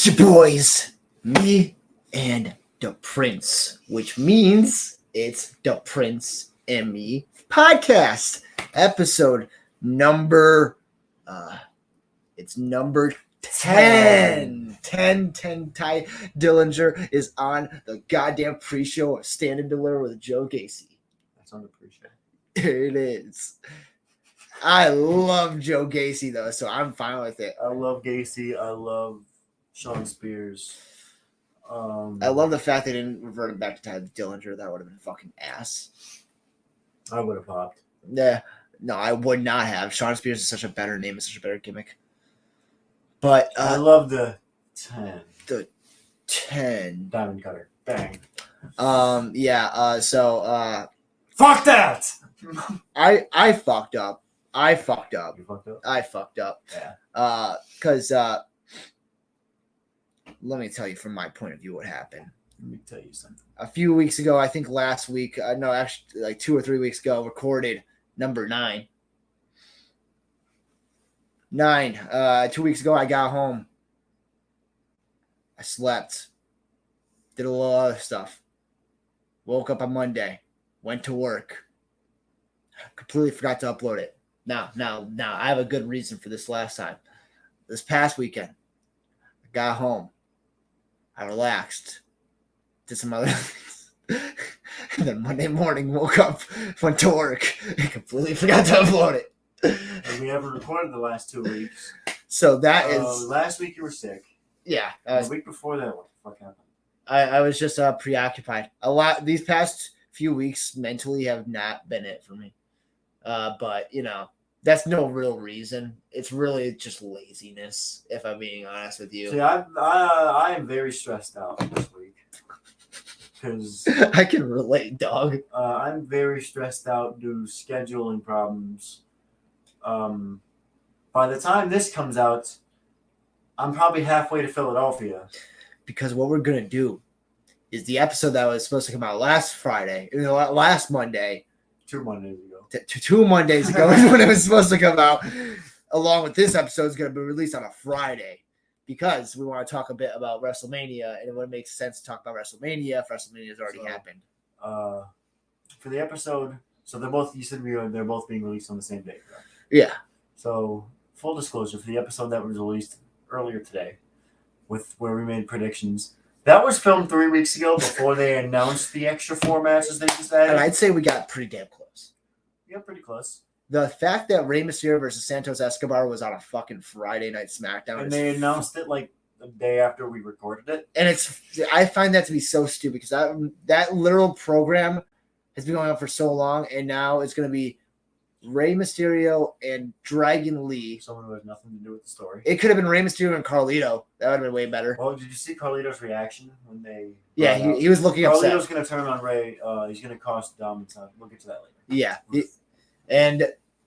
It's your boys, me and the Prince, which means it's the Prince and Me podcast, episode number, it's number 10. 10. Ty Dillinger is on the goddamn pre-show of Stand and Deliver with Joe Gacy. That's on the pre-show. It is. I love Joe Gacy though, so I'm fine with it. I love Gacy. I love Sean Spears. I love the fact they didn't revert him back to Ty Dillinger. That would have been fucking ass. I would have popped. Yeah, no, I would not have. Sean Spears is such a better name. It's such a better gimmick. But I love the 10. The 10 Diamond Cutter. Bang. Yeah. Fuck that. I fucked up. You fucked up. I fucked up. Yeah. Because let me tell you from my point of view what happened. Let me tell you something. A few weeks ago, I think last week, no, actually like 2 or 3 weeks ago, recorded number 9. 9. 2 weeks ago, I got home. I slept. Did a little other stuff. Woke up on Monday. Went to work. Completely forgot to upload it. Now, I have a good reason for this last time. This past weekend, I got home. I relaxed. Did some other things. And then Monday morning, woke up, went to work, and completely forgot to upload it. And we haven't recorded the last 2 weeks. So that is... Last week you were sick. Yeah. The week before that, what the fuck happened? I was just preoccupied. These past few weeks mentally have not been it for me. But, that's no real reason. It's really just laziness, if I'm being honest with you. See, I am very stressed out this week. Because I can relate, dog. I'm very stressed out due to scheduling problems. By the time this comes out, I'm probably halfway to Philadelphia. Because what we're going to do is the episode that was supposed to come out last Monday. 2 Mondays ago. 2 Mondays ago is when it was supposed to come out. Along with this episode is going to be released on a Friday. Because we want to talk a bit about WrestleMania. And it would make sense to talk about WrestleMania if WrestleMania has already happened. For the episode, so they're both being released on the same day, correct? Yeah. So, full disclosure, for the episode that was released earlier today, where we made predictions, that was filmed 3 weeks ago before they announced the extra 4 matches they just added. And I'd say we got pretty damn close. Yeah, pretty close. The fact that Rey Mysterio versus Santos Escobar was on a fucking Friday Night SmackDown. And they announced it like the day after we recorded it. And I find that to be so stupid because that literal program has been going on for so long, and now it's going to be Rey Mysterio and Dragon Lee. Someone who has nothing to do with the story. It could have been Rey Mysterio and Carlito. That would have been way better. Oh, did you see Carlito's reaction when they? Yeah, he was looking upset. Carlito's going to turn on Rey. He's going to cost Dom. We'll get to that later. Yeah, and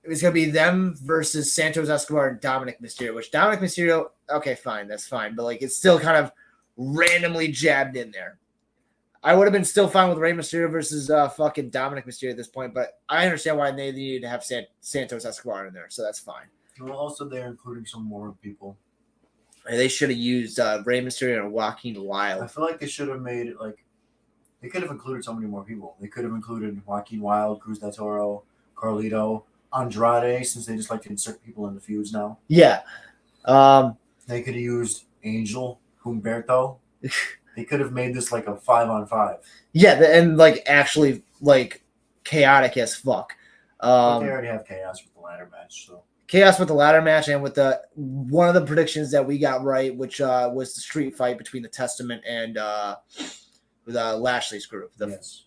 it's going to be them versus Santos Escobar and Dominic Mysterio. Which Dominic Mysterio, okay, fine, that's fine, but like it's still kind of randomly jabbed in there. I would have been still fine with Rey Mysterio versus fucking Dominic Mysterio at this point, but I understand why they needed to have Santos Escobar in there, so that's fine. Well, also they're including some more people. And they should have used Rey Mysterio and Joaquin Wilde. I feel like they should have made it like they could have included so many more people. They could have included Joaquin Wilde, Cruz del Toro, Carlito, Andrade, since they just like to insert people in the feuds now. Yeah. They could have used Angel, Humberto. They could have made this like a 5-on-5. Yeah, and like actually like chaotic as fuck. But they already have chaos with the ladder match, so chaos with the ladder match and with the one of the predictions that we got right, which was the street fight between the Testament and Lashley's group. Yes.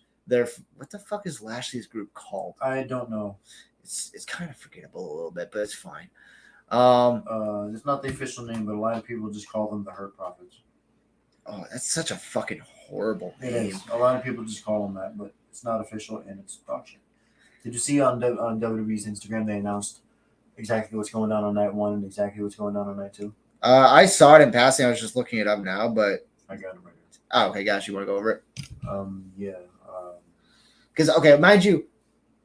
What the fuck is Lashley's group called? I don't know. It's kind of forgettable a little bit, but it's fine. It's not the official name, but a lot of people just call them the Hurt Profits. Oh, that's such a fucking horrible name. It is. A lot of people just call them that, but it's not official and it's dog shit. Did you see on WWE's Instagram they announced exactly what's going on night 1 and exactly what's going on night 2? I saw it in passing. I was just looking it up now, but I got it right here. Oh, okay, gosh, you want to go over it? Yeah. Because, okay, mind you,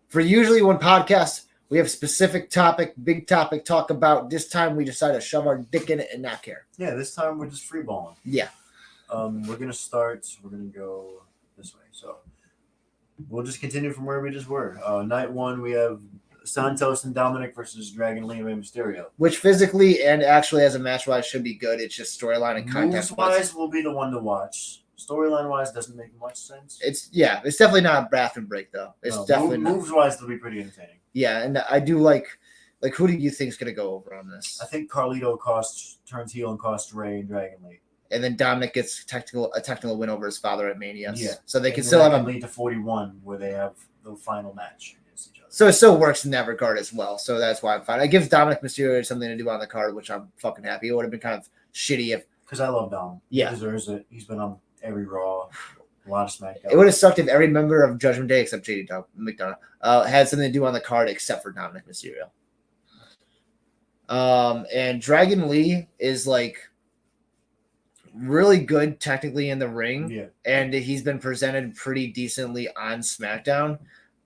for usually when podcasts, We have specific topic, big topic, talk about. This time we decided to shove our dick in it and not care. Yeah, this time we're just freeballing. Yeah. We're gonna start. We're gonna go this way. So we'll just continue from where we just were. Night one, we have Santos and Dominic versus Dragon Lee and Rey Mysterio. Which physically and actually as a match wise should be good. It's just storyline and content wise will be the one to watch. Storyline wise doesn't make much sense. It's definitely not a bathroom break though. It's definitely moves wise they'll be pretty entertaining. Yeah, and I do like who do you think is gonna go over on this? I think Carlito turns heel and costs Rey and Dragon Lee. And then Dominic gets a technical win over his father at Mania. Yeah. So they can still have a lead to 41 where they have the final match against each other. So it still works in that regard as well. So that's why I'm fine. It gives Dominic Mysterio something to do on the card, which I'm fucking happy. It would have been kind of shitty if because I love Dom. Yeah. He deserves it. He's been on every Raw, a lot of SmackDown. It would have sucked if every member of Judgment Day except JD McDonough had something to do on the card except for Dominic Mysterio. And Dragon Lee is like really good technically in the ring. Yeah. And he's been presented pretty decently on SmackDown.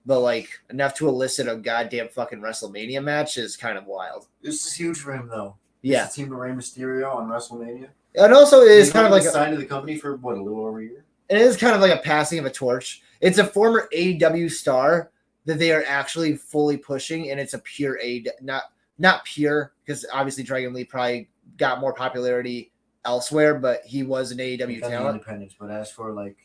But like enough to elicit a goddamn fucking WrestleMania match is kind of wild. This is huge for him though. Yeah. This is Team of Rey Mysterio on WrestleMania. And also it is kind of like signed to the company for what, a little over a year? It is kind of like a passing of a torch. It's a former AEW star that they are actually fully pushing, and it's a pure not pure, because obviously Dragon Lee probably got more popularity elsewhere, but he was an AEW talent. Independence, but as for like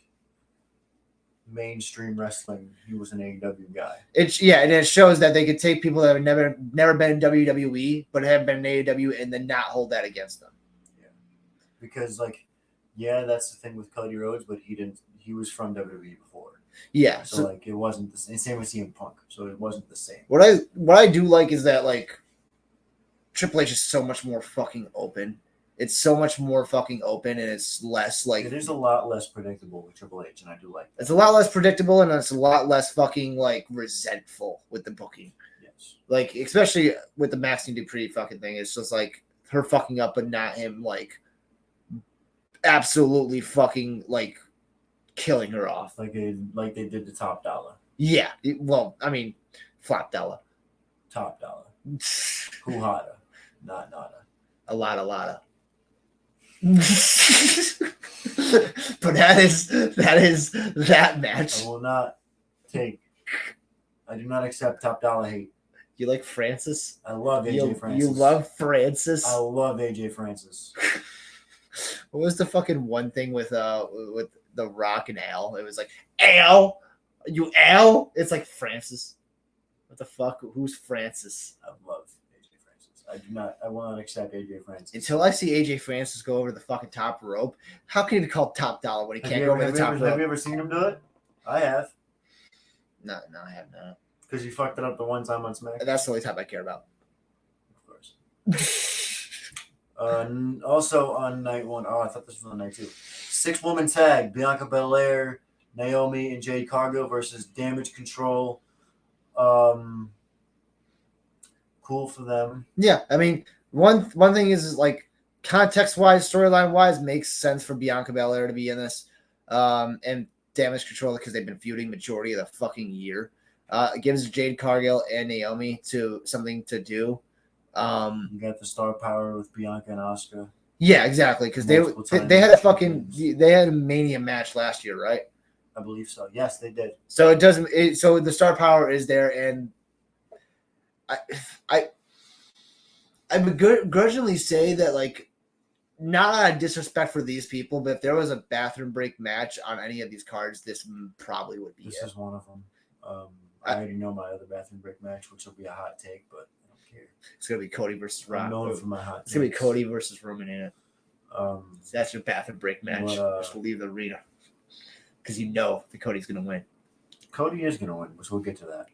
mainstream wrestling, he was an AEW guy. And it shows that they could take people that have never been in WWE but have been in AEW and then not hold that against them. Yeah, because that's the thing with Cody Rhodes, but he was from WWE before. Yeah, so like it wasn't the same. Same with CM Punk, so it wasn't the same. What I do like is that like Triple H is so much more fucking open. It's so much more fucking open, and it's less like it is a lot less predictable with Triple H, and I do like that. It's a lot less predictable, and it's a lot less fucking like resentful with the booking. Yes, like especially with the Maxine Dupree fucking thing. It's just like her fucking up, but not him like absolutely fucking like killing her off, like they did the Top Dollar. Yeah, well, I mean, Flop Dollar, Top Dollar, Kuhada, not nada, a lotta. But that is that match. I do not accept Top Dollar hate. You like Francis? I love AJ Francis. You love Francis? I love AJ Francis. What was the fucking one thing with The Rock and Al? It was like, Al? You Al? It's like Francis. What the fuck? Who's Francis? I love AJ Francis. I will not accept AJ Francis. Until I see AJ Francis go over the fucking top rope, how can he be called Top Dollar when he can't go over the top rope? Have you ever seen him do it? I have. No, I have not. Because he fucked it up the one time on SmackDown. That's the only time I care about. Of course. Also on night one, I thought this was on night two. 6-woman tag: Bianca Belair, Naomi, and Jade Cargill versus Damage Control. Cool for them. Yeah, I mean, one thing is like context wise, storyline wise, makes sense for Bianca Belair to be in this, and Damage Control because they've been feuding majority of the fucking year. It gives Jade Cargill and Naomi something to do. You got the star power with Bianca and Asuka. Yeah, exactly. Because they had a Mania match last year, right? I believe so. Yes, they did. So it doesn't. So the star power is there, and I begrudgingly say that, like, not out of disrespect for these people, but if there was a bathroom break match on any of these cards, this probably would be. This is one of them. I already know my other bathroom break match, which will be a hot take, but I don't care. It's gonna be Cody versus Rock. I'm known for my hot takes. It's gonna be Cody versus Roman in it. So that's your bathroom break match. Just leave the arena because you know that Cody's gonna win. Cody is gonna win, which we'll get to that.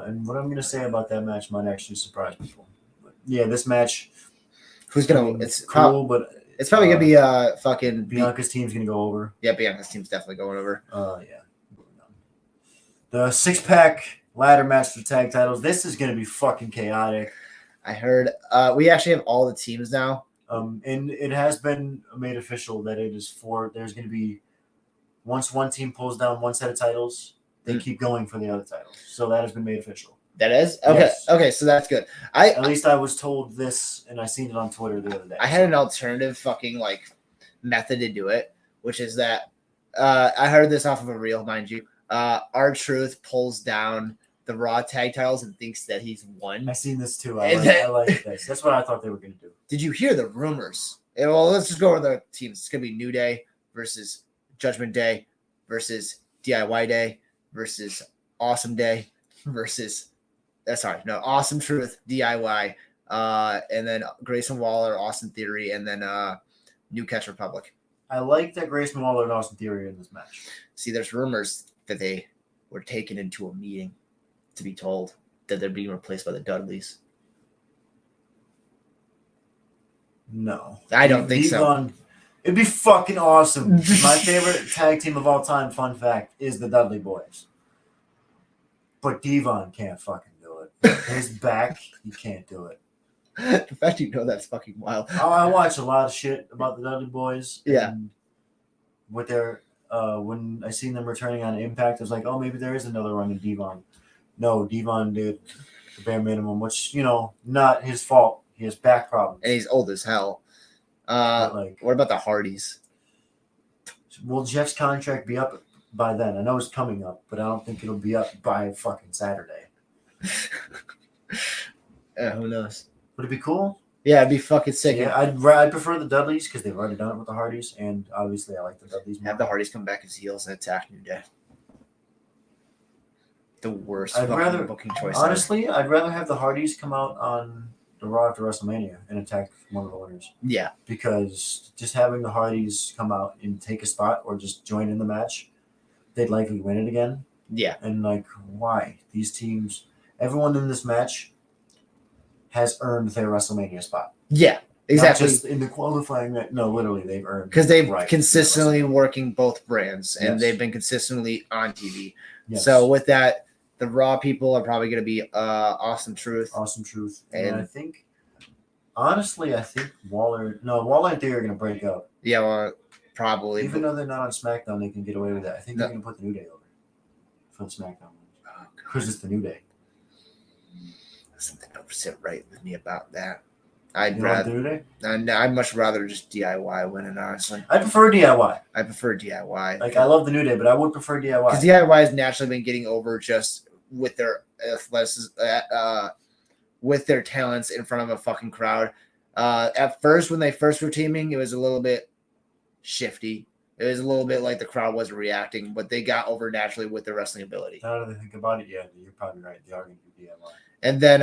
And what I'm gonna say about that match might actually surprise people. But yeah, this match. Who's gonna? It's cool, but it's probably gonna be fucking Bianca's team's gonna go over. Yeah, Bianca's team's definitely going over. Yeah. The 6-pack ladder match for tag titles. This is gonna be fucking chaotic. I heard. We actually have all the teams now. And it has been made official that it is there's gonna be once one team pulls down one set of titles, they keep going for the other titles. So that has been made official. That is okay. Yes. Okay, so that's good. At least I was told this, and I seen it on Twitter the other day. I had an alternative fucking like method to do it, which is that I heard this off of a reel, mind you. R-Truth pulls down the Raw tag titles and thinks that he's won. I seen this too. I like this. That's what I thought they were going to do. Did you hear the rumors? Well, let's just go over the teams. It's going to be New Day versus Judgment Day versus DIY Day versus Awesome Day versus Awesome Truth, DIY, and then Grayson Waller, Austin Theory, and then New Catch Republic. I like that Grayson Waller and Austin Theory in this match. See, there's rumors that they were taken into a meeting to be told that they're being replaced by the Dudleys. No. I don't think so. It'd be fucking awesome. My favorite tag team of all time, fun fact, is the Dudley Boys. But Devon can't fucking do it. His back, he can't do it. The fact you know that's fucking wild. I watch a lot of shit about the Dudley Boys. Yeah. And with their when I seen them returning on Impact, I was like, oh, maybe there is another run in Devon. No, Devon did the bare minimum, which, not his fault. He has back problems. And he's old as hell. What about the Hardys? Will Jeff's contract be up by then? I know it's coming up, but I don't think it'll be up by fucking Saturday. Who knows? Would it be cool? Yeah, it'd be fucking sick. Yeah, I'd prefer the Dudleys because they've already done it with the Hardys, and obviously I like the Dudleys more. Have the Hardys come back as heels and attack New Day. The worst booking choice. Honestly, I'd rather have the Hardys come out on the Raw after WrestleMania and attack one of the winners. Yeah. Because just having the Hardys come out and take a spot or just join in the match, they'd likely win it again. Yeah. And why? These teams, everyone in this match has earned their WrestleMania spot. Yeah, exactly. Not just in the qualifying, no, literally they've earned. Because they've consistently working both brands and Yes. They've been consistently on TV. Yes. So with that, the Raw people are probably going to be Awesome Truth. Awesome Truth. And I think, honestly, Waller and Theory are going to break up. Yeah, well, probably. Even though they're not on SmackDown, they can get away with that. I think they're going to put the New Day over for the SmackDown. Because it's the New Day. Something don't sit right with me about that. I'd much rather just DIY win it, honestly. I prefer DIY. I prefer DIY. I love the New Day, but I would prefer DIY. Because DIY has naturally been getting over just with their with their talents in front of a fucking crowd. At first, when they first were teaming, it was a little bit shifty. It was a little bit like the crowd wasn't reacting, but they got over naturally with their wrestling ability. Now that I think about it, yeah, you're probably right. They are going to do DIY. And then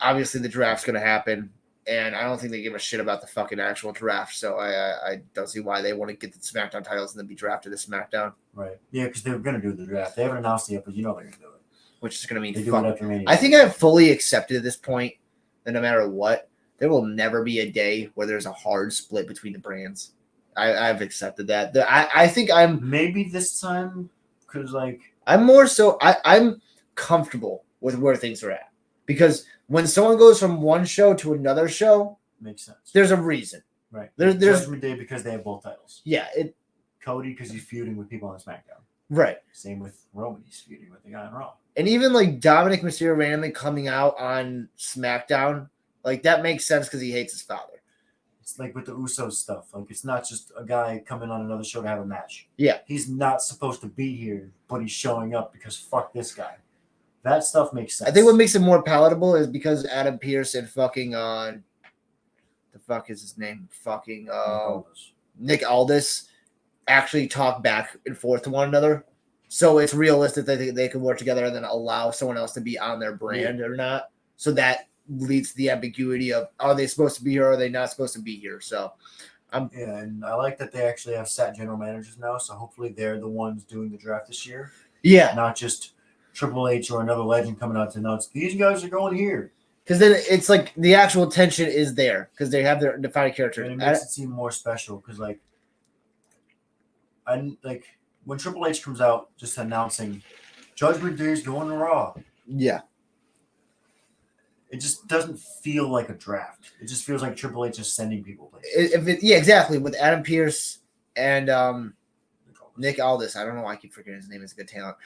obviously the draft's going to happen, and I don't think they give a shit about the fucking actual draft. So I don't see why they want to get the SmackDown titles and then be drafted to SmackDown. Right. Yeah, because they're going to do the draft. They haven't announced it yet, but they're going to do it. Which is going to mean fun. After Mania. I think I've fully accepted at this point that no matter what, there will never be a day where there's a hard split between the brands. I've accepted that. I think I'm maybe this time because I'm more so I'm comfortable with where things are at. Because when someone goes from one show to another show, makes sense. There's a reason. Right. There's Judgment Day because they have both titles. Yeah. Cody because he's feuding with people on SmackDown. Right. Same with Roman. He's feuding with the guy on Raw. And even Dominic Mysterio randomly coming out on SmackDown, that makes sense because he hates his father. It's like with the Usos stuff. It's not just a guy coming on another show to have a match. Yeah. He's not supposed to be here, but he's showing up because fuck this guy. That stuff makes sense. I think what makes it more palatable is because Adam Pearce and fucking the fuck is his name? Fucking Nick Aldis actually talk back and forth to one another. So it's realistic that they can work together and then allow someone else to be on their brand or not. So that leads to the ambiguity of are they supposed to be here or are they not supposed to be here? So and I like that they actually have set general managers now. So hopefully they're the ones doing the draft this year. Yeah. Not just Triple H or another legend coming out to announce these guys are going here. Because then it's the actual tension is there because they have their defined character. And it makes it seem more special because when Triple H comes out just announcing Judgment Day is going to Raw. Yeah. It just doesn't feel like a draft. It just feels like Triple H is sending people places. Yeah, exactly. With Adam Pearce and Nick Aldis. I don't know why I keep forgetting his name. Is a good talent.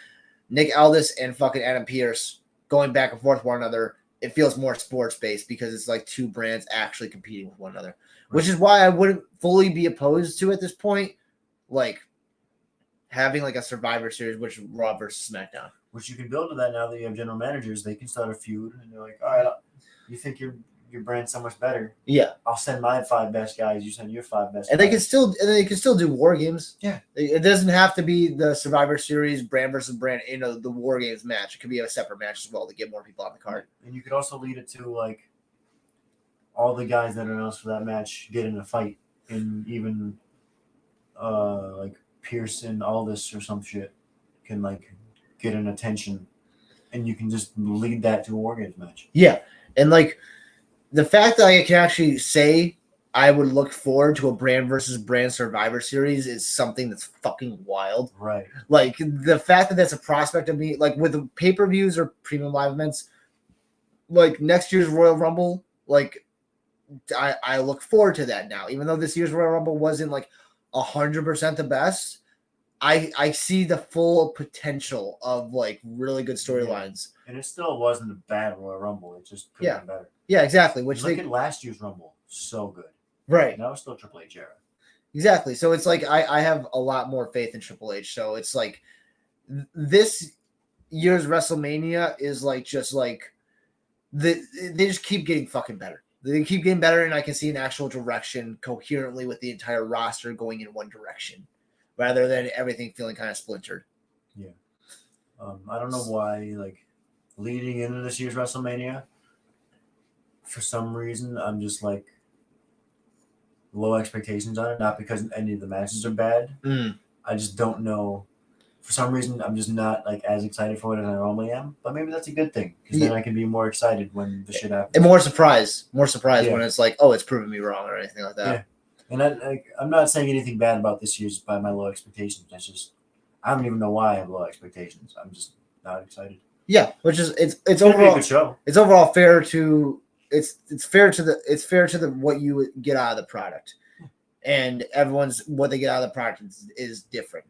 Nick Aldis and fucking Adam Pearce going back and forth with one another, it feels more sports based because it's like two brands actually competing with one another, which is why I wouldn't fully be opposed to at this point, like having like a Survivor Series, which is Raw versus SmackDown. Which you can build to that now that you have general managers. They can start a feud, and they're like, all right, you think your brand's so much better? Yeah, I'll send my 5 best guys. You send your 5 best. and guys. they can still do war games. Yeah, it doesn't have to be the Survivor Series brand versus brand. The war games match. It could be a separate match as well to get more people on the card. And you could also lead it to like all the guys that are announced for that match get in a fight, and even like Pierce and Aldis or some shit can like get an attention, and you can just lead that to a War Games match. Yeah, and like the fact that I can actually say I would look forward to a brand versus brand Survivor Series is something that's fucking wild. Right. Like the fact that that's a prospect of me, like with the pay-per-views or premium live events, like next year's Royal Rumble, like I look forward to that now. Even though this year's Royal Rumble wasn't like 100% the best, I see the full potential of like really good storylines. And it still wasn't a bad Royal Rumble. It just could have been better. Yeah, exactly. Which look at last year's Rumble, so good. Right. Now it's still Triple H era. Exactly. So it's like I have a lot more faith in Triple H. So it's like this year's WrestleMania is like just like they just keep getting fucking better. They keep getting better, and I can see an actual direction coherently with the entire roster going in one direction, rather than everything feeling kind of splintered. Yeah. I don't know why, like, leading into this year's WrestleMania, for some reason, I'm just like low expectations on it. Not because any of the matches are bad. I just don't know. For some reason, I'm just not like as excited for it as I normally am. But maybe that's a good thing, because then I can be more excited when the shit happens. And more surprised when it's like, oh, it's proving me wrong or anything like that. Yeah. And I'm not saying anything bad about this year's by my low expectations. That's just I don't even know why I have low expectations. I'm just not excited. Yeah, which is it's overall a good show. It's overall fair to it's fair to the what you get out of the product, and everyone's what they get out of the product is different.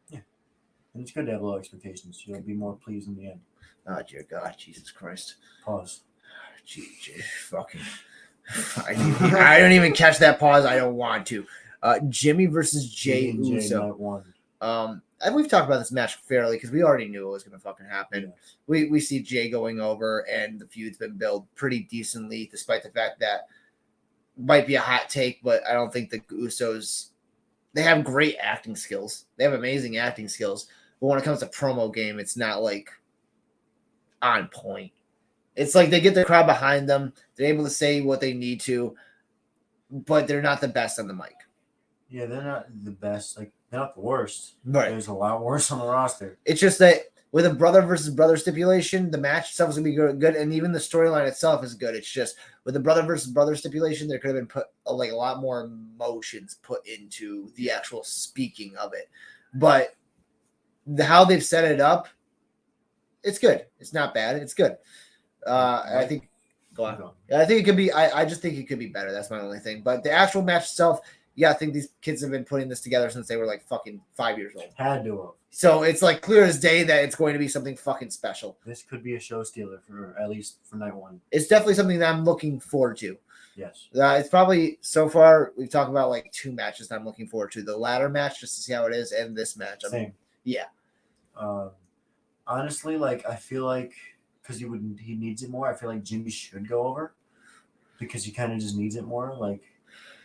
Yeah, and it's good to have low expectations. You'll be more pleased in the end. Oh dear God, Jesus Christ! Pause. Fucking. I don't even catch that pause. I don't want to. Jimmy versus Jey Uso. And we've talked about this match fairly because we already knew it was going to fucking happen. Yeah. We see Jey going over, and the feud's been built pretty decently, despite the fact that might be a hot take, but I don't think the Usos, they have great acting skills. They have amazing acting skills, but when it comes to promo game, it's not like on point. It's like they get the crowd behind them. They're able to say what they need to, but they're not the best on the mic. Yeah, they're not the best. Like, they're not the worst. Right. There's a lot worse on the roster. It's just that with a brother versus brother stipulation, the match itself is going to be good, and even the storyline itself is good. It's just with the brother versus brother stipulation, there could have been put like a lot more emotions put into the actual speaking of it. But how they've set it up, it's good. It's not bad. It's good. I think. Go on. I think it could be. I just think it could be better. That's my only thing. But the actual match itself. Yeah, I think these kids have been putting this together since they were like fucking 5 years old. Had to have. So it's like clear as day that it's going to be something fucking special. This could be a show stealer for at least for night one. It's definitely something that I'm looking forward to. Yes. It's probably so far we've talked about like 2 matches that I'm looking forward to. The ladder match just to see how it is, and this match. Same. Yeah. Honestly, like I feel like because he needs it more. I feel like Jimmy should go over because he kind of just needs it more. Like.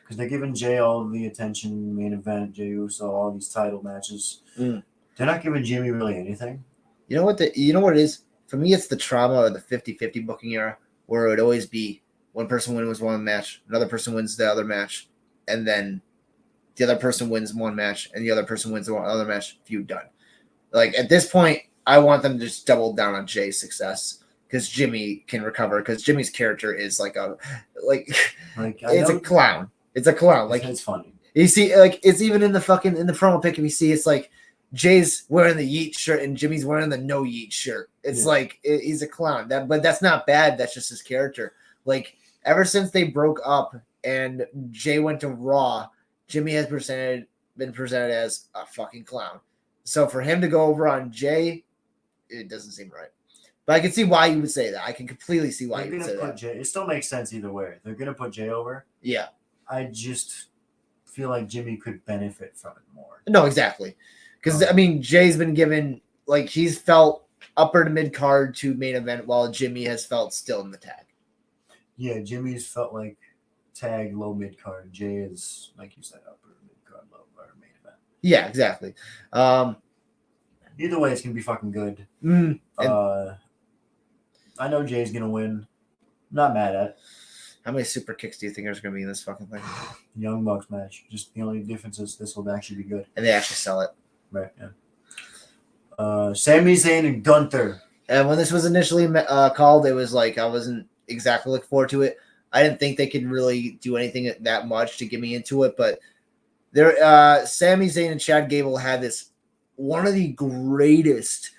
Because they're giving Jey all the attention, main event, Jey Uso, all these title matches. They're not giving Jimmy really anything. You know what it is? For me, it's the trauma of the 50-50 booking era, where it would always be one person wins one match, another person wins the other match, and then the other person wins one match, and the other person wins the other match, feud done. Like, at this point, I want them to just double down on Jey's success. Because Jimmy can recover. Because Jimmy's character is it's a clown. It's a clown. Like it's funny. You see, like it's even in the promo pic. If you see, it's like Jay's wearing the yeet shirt and Jimmy's wearing the no yeet shirt. It's like he's a clown. But that's not bad. That's just his character. Like ever since they broke up and Jay went to Raw, Jimmy has been presented as a fucking clown. So for him to go over on Jay, it doesn't seem right. But I can see why you would say that. I can completely see why They're you would gonna say put that. Jay. It still makes sense either way. They're gonna put Jay over. Yeah. I just feel like Jimmy could benefit from it more. No, exactly. Because I mean, Jay's been given like he's felt upper to mid card to main event, while Jimmy has felt still in the tag. Yeah, Jimmy's felt like tag low mid card. Jay is like you said upper mid card low or main event. Yeah, exactly. Either way, it's gonna be fucking good. And I know Jay's gonna win. Not mad at it. how many super kicks do you think there's going to be in this fucking thing? Young Bucks match. Just the only difference is this will actually be good. And they actually sell it. Right. Yeah. Sami Zayn and Gunther. And when this was initially called, it was like I wasn't exactly looking forward to it. I didn't think they could really do anything that much to get me into it, but there, Sami Zayn and Chad Gable had this one of the greatest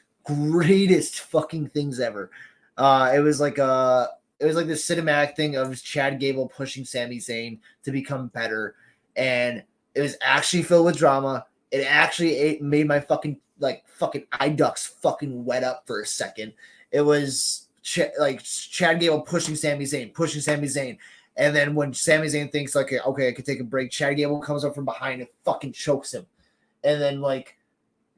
fucking things ever. It was like this cinematic thing of Chad Gable pushing Sami Zayn to become better, and it was actually filled with drama. It made my fucking eye ducts fucking wet up for a second. It was Chad Gable pushing Sami Zayn, and then when Sami Zayn thinks like, okay, I could take a break, Chad Gable comes up from behind and fucking chokes him, and then like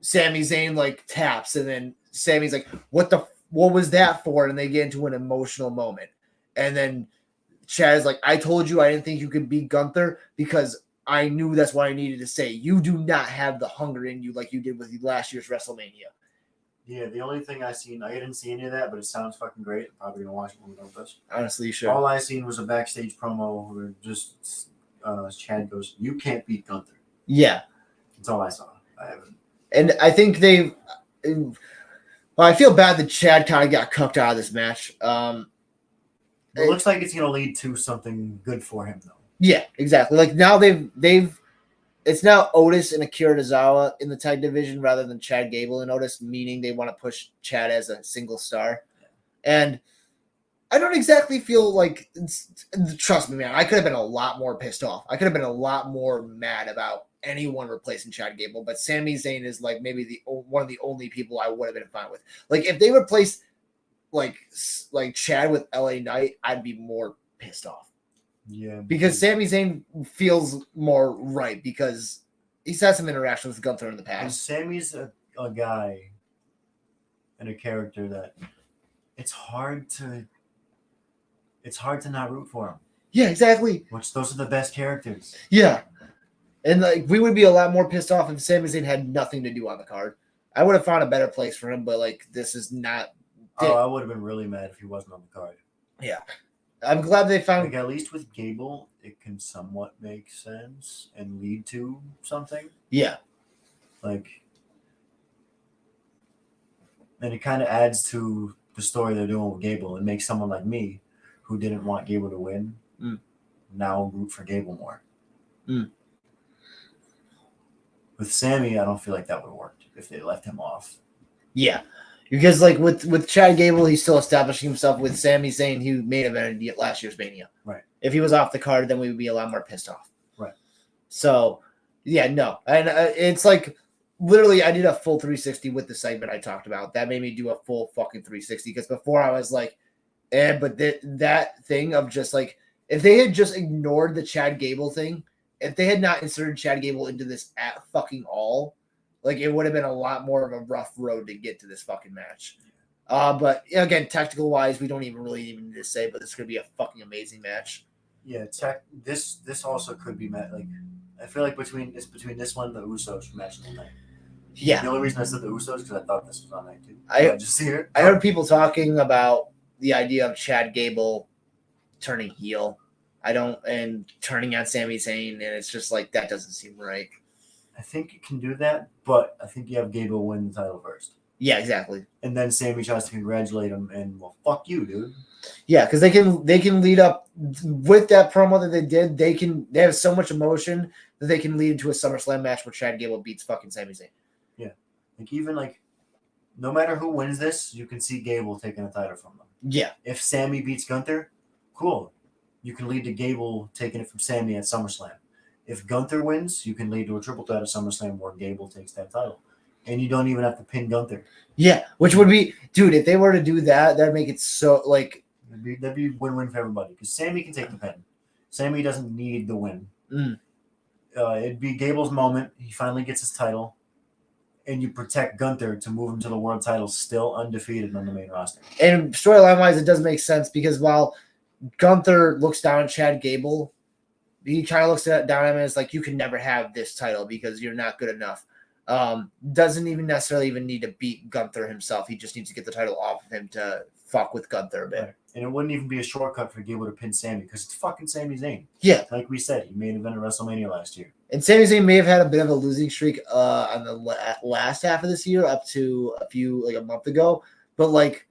Sami Zayn like taps, and then Sami's like, what was that for? And they get into an emotional moment, and then Chad is like, I told you I didn't think you could beat Gunther because I knew that's what I needed to say. You do not have the hunger in you like you did with last year's WrestleMania. Yeah, the only thing I didn't see any of that, but it sounds fucking great. I'm probably gonna watch it when we know this. Honestly, you should. All I seen was a backstage promo where just Chad goes, "You can't beat Gunther." Yeah, that's all I saw. I haven't. And I think they. Well, I feel bad that Chad kind of got cucked out of this match. It looks like it's gonna lead to something good for him, though. Yeah, exactly. Like now they've. It's now Otis and Akira Tozawa in the tag division rather than Chad Gable and Otis, meaning they want to push Chad as a single star. And I don't exactly feel like, trust me, man, I could have been a lot more pissed off. I could have been a lot more mad about anyone replacing Chad Gable, but Sami Zayn is like maybe one of the only people I would have been fine with. Like if they replaced like Chad with LA Knight, I'd be more pissed off. Yeah, because Sami Zayn feels more right because he's had some interactions with Gunther in the past. And Sammy's a guy and a character that it's hard to not root for him. Yeah, exactly. Which those are the best characters. Yeah. And like we would be a lot more pissed off if Sami Zayn had nothing to do on the card. I would have found a better place for him, but like this is not. I would have been really mad if he wasn't on the card. Yeah. I'm glad they found. Like at least with Gable, it can somewhat make sense and lead to something. Yeah. Like, and it kind of adds to the story they're doing with Gable and makes someone like me, who didn't want Gable to win, now root for Gable more. With Sami, I don't feel like that would have worked if they left him off. Yeah. Because like with Chad Gable, he's still establishing himself. With Sami Zayn, he main evented last year's Mania. Right. If he was off the card, then we would be a lot more pissed off. Right. So, yeah, no. And it's like literally I did a full 360 with the segment I talked about. That made me do a full fucking 360 because before I was like, but that thing of just like, if they had just ignored the Chad Gable thing, if they had not inserted Chad Gable into this at fucking all, like it would have been a lot more of a rough road to get to this fucking match. But again, tactical wise, we don't even need to say, but this is gonna be a fucking amazing match. Yeah, this also could be like I feel like between this one and the Usos for match of the night. Yeah. The only reason I said the Usos because I thought this was on night too. I just hear. I heard people talking about the idea of Chad Gable turning heel. And turning on Sami Zayn, and it's just like that doesn't seem right. I think you can do that, but I think you have Gable win the title first. Yeah, exactly. And then Sami tries to congratulate him, and well, fuck you, dude. Yeah, because they can lead up with that promo that they did. They have so much emotion that they can lead into a SummerSlam match where Chad Gable beats fucking Sami Zayn. Yeah, like even like no matter who wins this, you can see Gable taking a title from them. Yeah. If Sami beats Gunther, cool. You can lead to Gable taking it from Sami at SummerSlam. If Gunther wins, you can lead to a triple threat at SummerSlam where Gable takes that title. and you don't even have to pin Gunther. Yeah, which would be, dude, if they were to do that, that'd make it so, like... That'd be win-win for everybody, because Sammy can take the pin. Sammy doesn't need the win. It'd be Gable's moment. He finally gets his title, and you protect Gunther to move him to the world title still undefeated on the main roster. And storyline-wise, it does make sense, because while Gunther looks down at Chad Gable, he kind of looks down at him and it's like, you can never have this title because you're not good enough. Doesn't even necessarily even need to beat Gunther himself. He just needs to get the title off of him to fuck with Gunther a bit. Right. And it wouldn't even be a shortcut for Gable to pin Sammy because it's fucking Sami Zayn. Yeah. Like we said, he main evented WrestleMania last year. And Sami Zayn may have had a bit of a losing streak on the last half of this year up to a month ago. But like,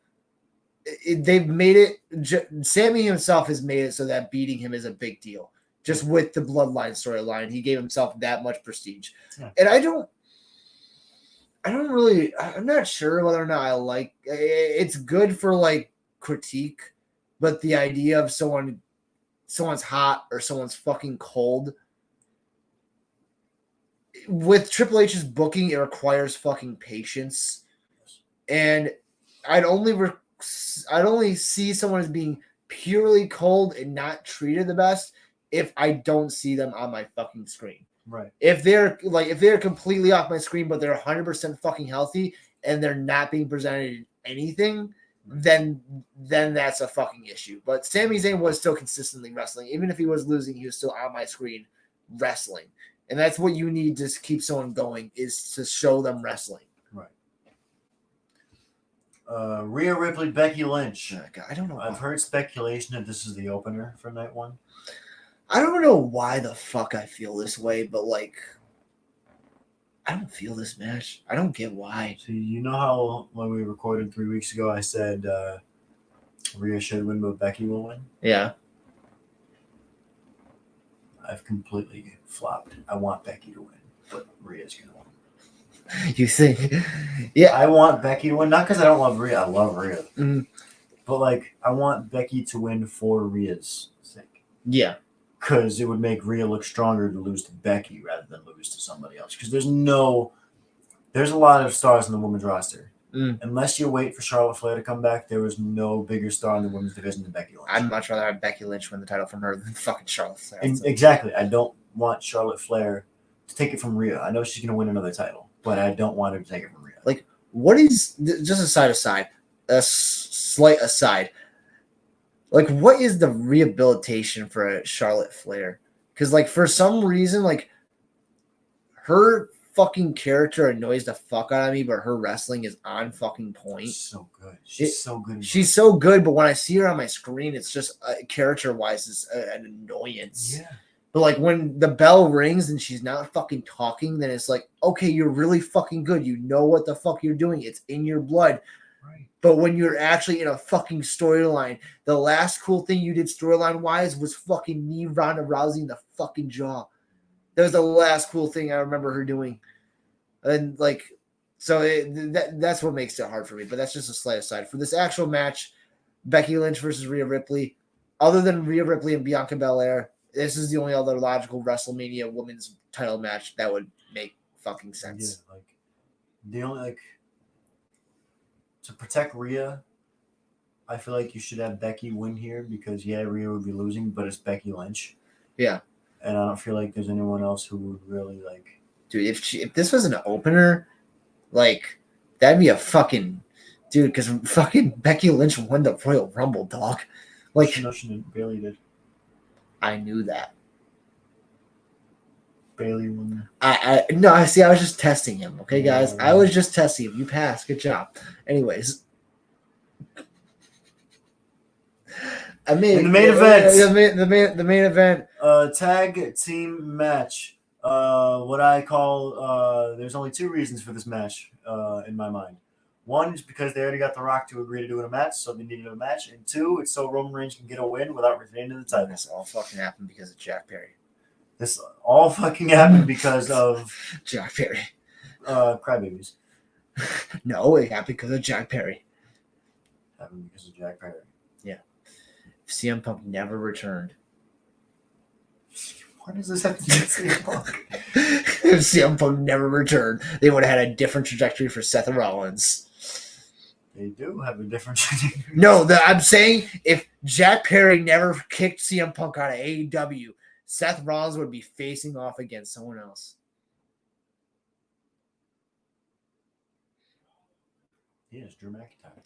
they've made it, Sammy himself has made it so that beating him is a big deal. Just with the bloodline storyline, he gave himself that much prestige. Yeah. And I'm not sure whether or not I like, it's good for like critique, but the idea of someone's hot or someone's fucking cold, with Triple H's booking, it requires fucking patience. And I'd only see someone as being purely cold and not treated the best if I don't see them on my fucking screen. Right. If they're completely off my screen, but they're 100% fucking healthy and they're not being presented in anything, then that's a fucking issue. But Sami Zayn was still consistently wrestling. Even if he was losing, he was still on my screen wrestling. And that's what you need to keep someone going, is to show them wrestling. Right. Rhea Ripley, Becky Lynch. I don't know. I've heard speculation that this is the opener for night one. I don't know why the fuck I feel this way, but like, I don't feel this match. I don't get why. So you know how when we recorded 3 weeks ago, I said Rhea should win, but Becky will win? Yeah. I've completely flopped. I want Becky to win, but Rhea's going to win. You think? Yeah. I want Becky to win, not because I don't love Rhea. I love Rhea. Mm-hmm. But like, I want Becky to win for Rhea's sake. Yeah. Because it would make Rhea look stronger to lose to Becky rather than lose to somebody else. Because there's a lot of stars in the women's roster. Unless you wait for Charlotte Flair to come back, there was no bigger star in the women's division than Becky Lynch. I'd much rather have Becky Lynch win the title from her than fucking Charlotte Flair. Exactly. I don't want Charlotte Flair to take it from Rhea. I know she's going to win another title, but I don't want her to take it from Rhea. Like, what is, just a slight aside, like, what is the rehabilitation for a Charlotte Flair? Because, like, for some reason, like, her fucking character annoys the fuck out of me, but her wrestling is on fucking point. So good. She's so good. She's so good, but when I see her on my screen, it's just character-wise, it's an annoyance. Yeah. But, like, when the bell rings and she's not fucking talking, then it's like, okay, you're really fucking good. You know what the fuck you're doing. It's in your blood. Right. But when you're actually in a fucking storyline, the last cool thing you did storyline-wise was fucking knee Ronda Rousey in the fucking jaw. That was the last cool thing I remember her doing. And, like, so that's what makes it hard for me. But that's just a slight aside. For this actual match, Becky Lynch versus Rhea Ripley, other than Rhea Ripley and Bianca Belair, this is the only other logical WrestleMania women's title match that would make fucking sense. Yeah, like, the only, like, to protect Rhea, I feel like you should have Becky win here because, yeah, Rhea would be losing, but it's Becky Lynch. Yeah. And I don't feel like there's anyone else who would really, like... Dude, if this was an opener, like, that'd be a fucking... Dude, because fucking Becky Lynch won the Royal Rumble, dog. Like, No, she didn't. Bayley did. I knew that. Bayley won. No, I see. I was just testing him. Okay, guys, I was just testing him. You passed. Good job. Anyways, I made in the main event. The main event. Tag team match. What I call. There's only two reasons for this match. In my mind. One is because they already got The Rock to agree to do a match, so they needed a match. And two, it's so Roman Reigns can get a win without retaining the title. This all fucking happened because of Jack Perry. This all fucking happened because of Jack Perry. Crybabies. No, it happened because of Jack Perry. Happened because of Jack Perry. Yeah. CM Punk never returned. What does this have to do with CM Punk? If CM Punk never returned, they would have had a different trajectory for Seth Rollins. They do have a different. No, I'm saying if Jack Perry never kicked CM Punk out of AEW, Seth Rollins would be facing off against someone else. Yes, Drew McIntyre.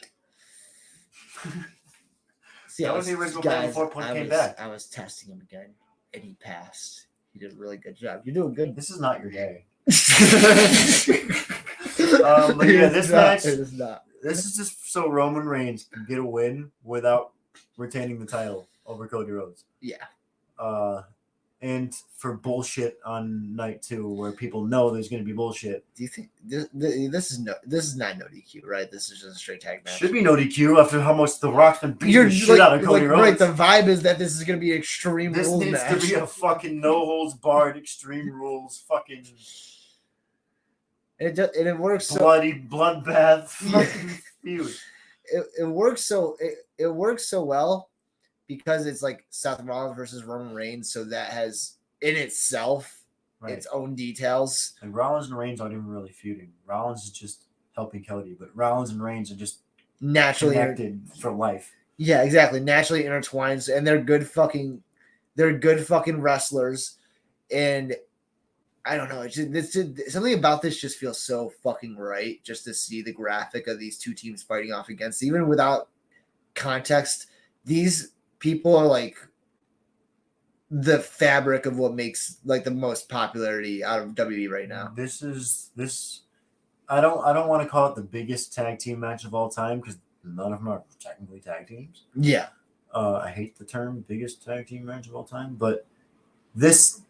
See, That was the original plan before Punk came back. I was testing him again, and he passed. He did a really good job. You're doing good. This is not your day. But yeah, this match. It is not. This is just so Roman Reigns can get a win without retaining the title over Cody Rhodes. Yeah. And for bullshit on night 2, where people know there's going to be bullshit. Do you think this is not no DQ, right? This is just a straight tag match. Should be no DQ after how much The Rock's been beating the shit out of Cody Rhodes. Right, the vibe is that this is going to be Extreme Rules match. This needs to be a fucking no holds barred Extreme Rules fucking. It works bloody bloodbath fucking feud. It works so well because it's like Seth Rollins versus Roman Reigns, so that has in itself its own details. And Rollins and Reigns aren't even really feuding. Rollins is just helping Cody, but Rollins and Reigns are just naturally connected for life. Yeah, exactly. Naturally intertwined, and they're good fucking wrestlers, and I don't know. Something about this just feels so fucking right. Just to see the graphic of these two teams fighting off against, even without context, these people are like the fabric of what makes like the most popularity out of WWE right now. This. I don't want to call it the biggest tag team match of all time because none of them are technically tag teams. Yeah. I hate the term biggest tag team match of all time, but this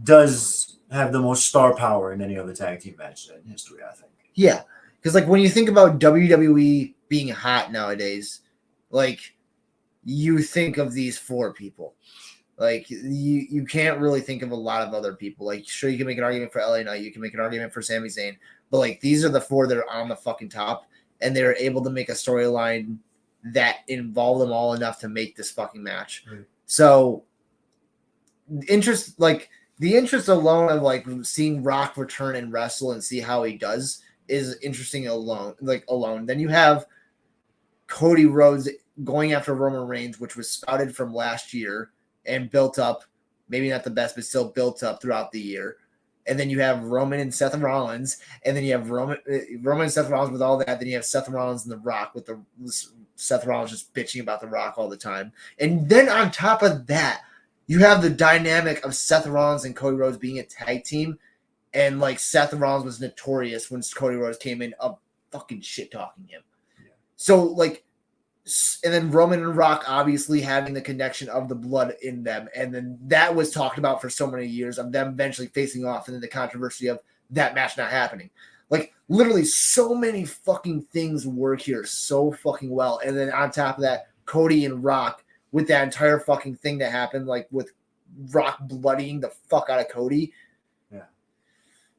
does have the most star power in any other tag team match in history, I think. Yeah, because like when you think about WWE being hot nowadays, like you think of these 4 people. Like you can't really think of a lot of other people. Like sure, you can make an argument for LA Knight, you can make an argument for Sami Zayn, but like these are the 4 that are on the fucking top, and they're able to make a storyline that involve them all enough to make this fucking match. Right. So the interest alone of like seeing Rock return and wrestle and see how he does is interesting alone. Then you have Cody Rhodes going after Roman Reigns, which was spouted from last year and built up, maybe not the best, but still built up throughout the year. And then you have Roman and Seth Rollins, and then you have Roman and Seth Rollins with all that. Then you have Seth Rollins and The Rock with Seth Rollins just bitching about The Rock all the time. And then on top of that, you have the dynamic of Seth Rollins and Cody Rhodes being a tag team, and like Seth Rollins was notorious when Cody Rhodes came in of fucking shit talking him. Yeah. So like, and then Roman and Rock obviously having the connection of the blood in them, and then that was talked about for so many years of them eventually facing off, and then the controversy of that match not happening. Like literally, so many fucking things work here so fucking well, and then on top of that, Cody and Rock. With that entire fucking thing that happened, like with Rock bloodying the fuck out of Cody. Yeah.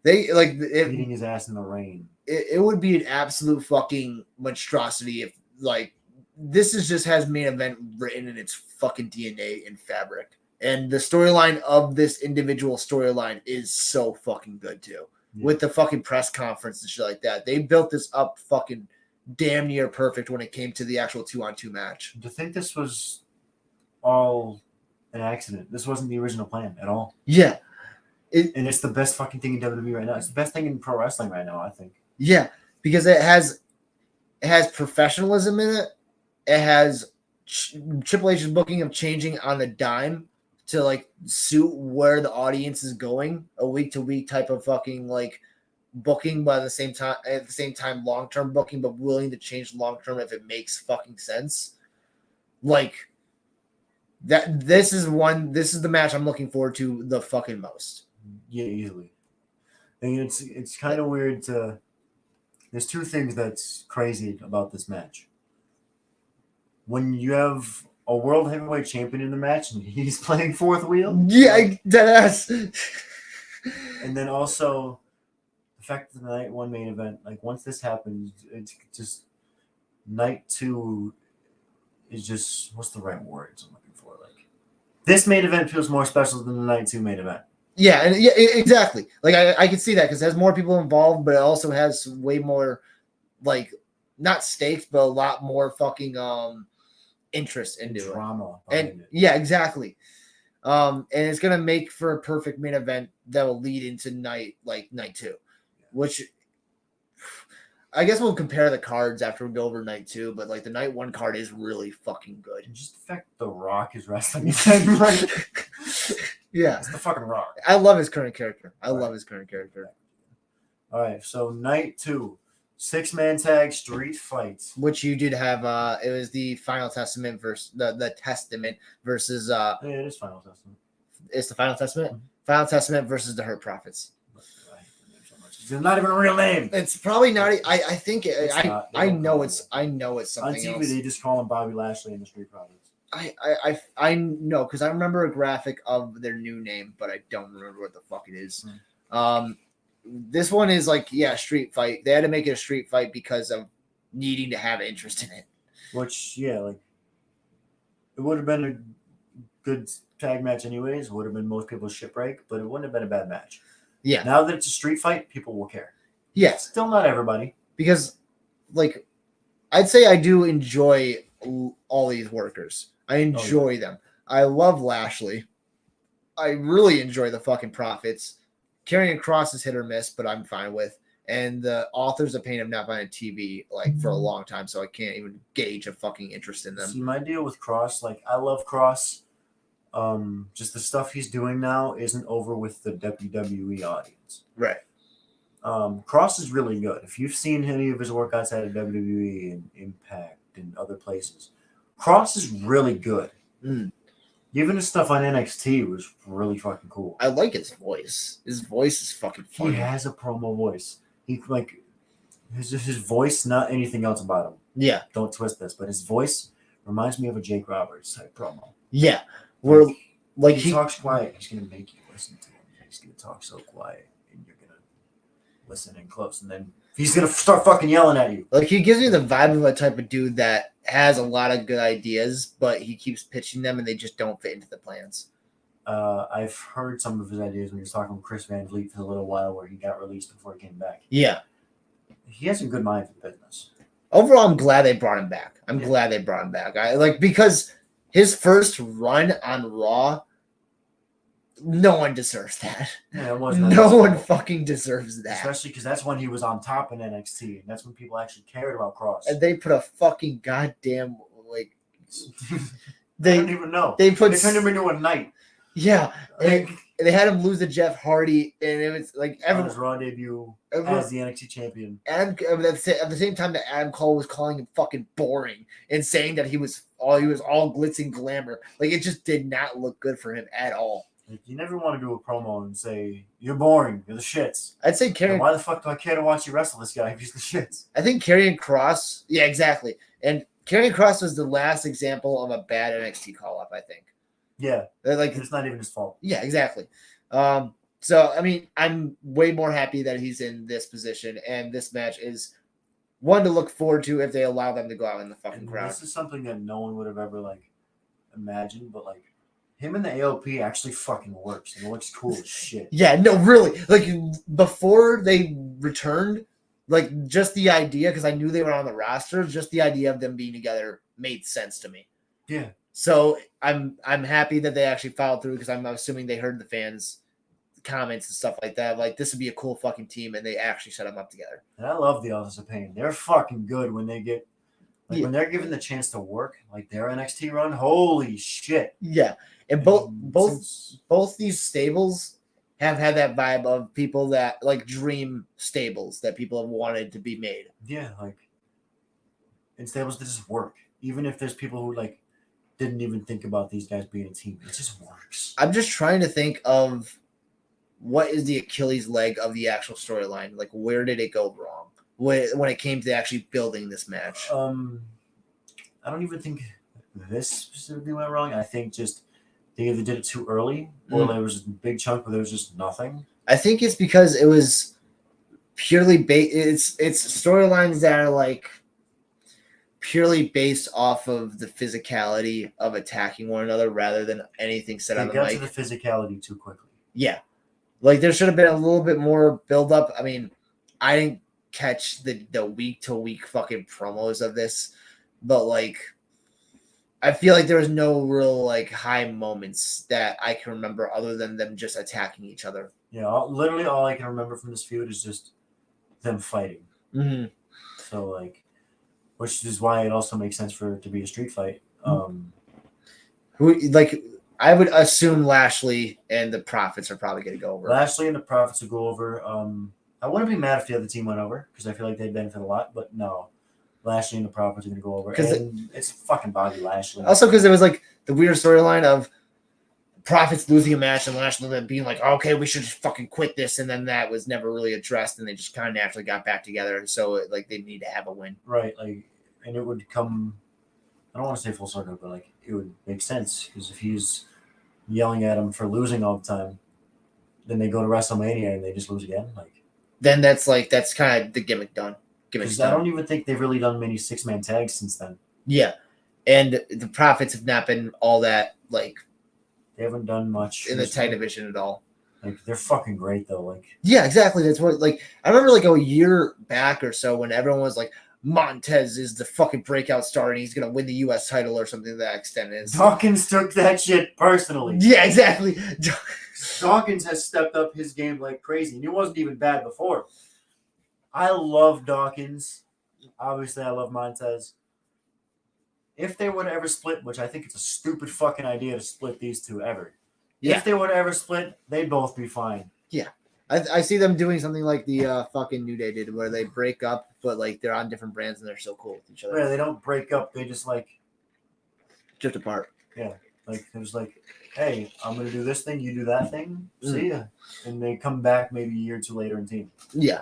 They like beating his ass in the rain. It would be an absolute fucking monstrosity if like this just has main event written in its fucking DNA and fabric. And the storyline of this individual storyline is so fucking good too. Yeah. With the fucking press conference and shit like that. They built this up fucking damn near perfect when it came to the actual 2-on-2 match. To think this was all an accident. This wasn't the original plan at all. Yeah. And it's the best fucking thing in WWE right now. It's the best thing in pro wrestling right now, I think. Yeah, because it has professionalism in it. It has Triple H's booking of changing on the dime to like suit where the audience is going, a week to week type of fucking like booking, but at the same time long-term booking, but willing to change long-term if it makes fucking sense. Like that this is the match I'm looking forward to the fucking most. Yeah, easily. And it's kind of weird to there's 2 things that's crazy about this match. When you have a world heavyweight champion in the match and he's playing 4th wheel. Yeah, deadass. And then also the fact that the night 1 main event, like once this happens, it's just night 2 is just what's the right words I'm looking for? Like This main event feels more special than the night 2 main event. Yeah, and yeah, exactly. Like I can see that because it has more people involved, but it also has way more, like, not stakes, but a lot more fucking interest into it. Drama. And yeah, exactly. And it's gonna make for a perfect main event that will lead into night 2, which I guess we'll compare the cards after we go over night 2. But like the night 1 card is really fucking good. And just the fact The Rock is wrestling again, like, yeah, it's the fucking Rock. I love his current character. I Right. love his current character. All right, so night 2, 6-man tag street fights. Which you did have. It was the Final Testament versus the Testament versus. Yeah, it is Final Testament. It's the Final Testament. Mhm. Final Testament versus the Hurt Prophets. I hate the name so much. It's not even a real name. It's probably not. I think It's not. They I don't know call it's. it. I know it's On something TV, else. they just call him Bobby Lashley in the Street Profits. I know because I remember a graphic of their new name, but I don't remember what the fuck it is. This one is like, yeah, street fight. They had to make it a street fight because of needing to have interest in it. Which, yeah, like, it would have been a good tag match anyways. It would have been most people's shit break, but it wouldn't have been a bad match. Yeah. Now that it's a street fight, people will care. Yes. Still not everybody. Because, like, I'd say I do enjoy all these workers. I enjoy them. I love Lashley. I really enjoy the fucking Profits. Carrying Cross is hit or miss, but I'm fine with. And the Authors of Pain have not been on TV like for a long time, so I can't even gauge a fucking interest in them. See, my deal with Cross, like, I love Cross. Just the stuff he's doing now isn't over with the WWE audience. Right. Cross is really good. If you've seen any of his work outside of WWE and Impact and other places, Cross is really good. Even his stuff on NXT was really fucking cool. I like his voice. His voice is fucking funny. He has a promo voice. He like his voice, not anything else about him. Yeah. Don't twist this, but his voice reminds me of a Jake Roberts type promo. Yeah. Where like he talks quiet. He's gonna make you listen to him. He's gonna talk so quiet, and you're gonna listen in close, and then he's gonna start fucking yelling at you. Like, he gives me the vibe of a type of dude that has a lot of good ideas, but he keeps pitching them and they just don't fit into the plans. I've heard some of his ideas when he was talking with Chris Van Vliet for a little while, where he got released before he came back. Yeah. He has a good mind for the business. Overall, I'm glad they brought him back. Glad they brought him back. Because his first run on Raw, no one deserves that. Yeah, it was no one fucking deserves that. Especially because that's when he was on top in NXT, and that's when people actually cared about Cross. And they put a fucking goddamn, like, I they don't even know. They turned him into a knight. Yeah, Like, and they had him lose to Jeff Hardy, and it was like on his Raw debut as the NXT champion. Adam, at the same time that Adam Cole was calling him fucking boring and saying that he was all glitz and glamour. Like, it just did not look good for him at all. Like, you never want to do a promo and say, you're boring, you're the shits. I'd say why the fuck do I care to watch you wrestle this guy if he's the shits? I think Karrion Kross, yeah, exactly. And Karrion Kross was the last example of a bad NXT call-up, I think. Yeah. Like, it's not even his fault. Yeah, exactly. So, I mean, I'm way more happy that he's in this position, and this match is one to look forward to if they allow them to go out in the fucking crowd. This is something that no one would have ever, like, imagined, but, like, him and the AOP actually fucking works, and it looks cool as shit. Yeah, no, really. Like, before they returned, like, just the idea, because I knew they were on the roster, just the idea of them being together made sense to me. Yeah. So I'm happy that they actually followed through, because I'm assuming they heard the fans' comments and stuff like that. Like, this would be a cool fucking team, and they actually set them up together. And I love the Authors of Pain. They're fucking good when they get, like, when they're given the chance to work, like their NXT run. Holy shit! Yeah, and both these stables have had that vibe of people that, like, dream stables that people have wanted to be made. Yeah, like, in stables that just work, even if there's people who, like, didn't even think about these guys being a team. It just works. I'm just trying to think of what is the Achilles leg of the actual storyline. Like, where did it go wrong when it came to actually building this match? I don't even think this specifically went wrong. I think just they either did it too early, or there was a big chunk where there was just nothing. I think it's because it was purely it's storylines that are like, purely based off of the physicality of attacking one another rather than anything said They on the got mic. to the physicality too quickly. Yeah. Like there should have been a little bit more build up. I mean, I didn't catch the week to week fucking promos of this, but like I feel like there was no real like high moments that I can remember other than them just attacking each other. Yeah, literally all I can remember from this feud is just them fighting. Mm-hmm. So like, which is why it also makes sense for it to be a street fight. Like I would assume Lashley and the Profits are probably going to go over. Lashley and the Profits will go over. I wouldn't be mad if the other team went over because I feel like they'd benefit a lot. But no, Lashley and the Profits are going to go over. And it's fucking Bobby Lashley. Also, because there was like the weird storyline of Profits losing a match and Lashley then being like, okay, we should just fucking quit this. And then that was never really addressed and they just kind of naturally got back together. So like they need to have a win. Right. Like, and it would come, I don't want to say full circle, but like it would make sense because if he's yelling at him for losing all the time, then they go to WrestleMania and they just lose again. Like, then that's kind of the gimmick done. Because I don't even think they've really done many 6-man tags since then. Yeah. And the Profits have not been all that like they haven't done much in the tag division at all. Like they're fucking great though. Like yeah, exactly. That's what like I remember like a year back or so when everyone was like Montez is the fucking breakout star and he's gonna win the US title or something to that extent. Dawkins took that shit personally. Yeah, exactly. Dawkins has stepped up his game like crazy, and he wasn't even bad before. I love Dawkins. Obviously, I love Montez. If they would ever split, which I think it's a stupid fucking idea to split these two ever. Yeah. If they would ever split, they'd both be fine. Yeah. I see them doing something like the fucking New Day did, where they break up, but like they're on different brands and they're still cool with each other. Yeah, they don't break up. They just like drift apart. Yeah, like it was like, hey, I'm gonna do this thing, you do that thing. See ya, and they come back maybe a year or two later in team. Yeah,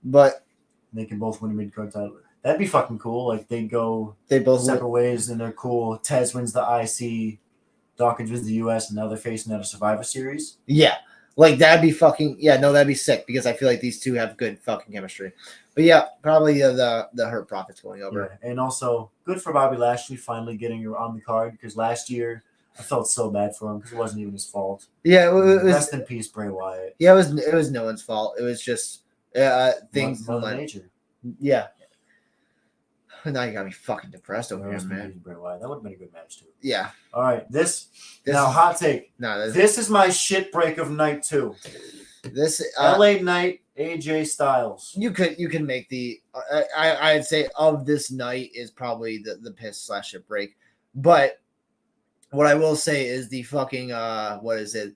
but they can both win a mid-card title. That'd be fucking cool. Like they both separate ways and they're cool. Tez wins the IC, Dawkins wins the US, and now they're facing out a Survivor Series. Yeah. Like that'd be fucking that'd be sick because I feel like these two have good fucking chemistry. But yeah, probably the Hurt Profits going over. Yeah. And also good for Bobby Lashley finally getting on the card because last year I felt so bad for him because it wasn't even his fault. Yeah, it was, rest in peace, Bray Wyatt. Yeah, it was no one's fault. It was just things Mother Nature. Yeah. Now you got me fucking depressed over here, man. Bray Wyatt. That would have been a good match too. Yeah. All right, this now hot take. No, this is my shit break of night 2. This LA Knight, AJ Styles. You can make the I'd say of this night is probably the piss / shit break. But what I will say is the fucking what is it?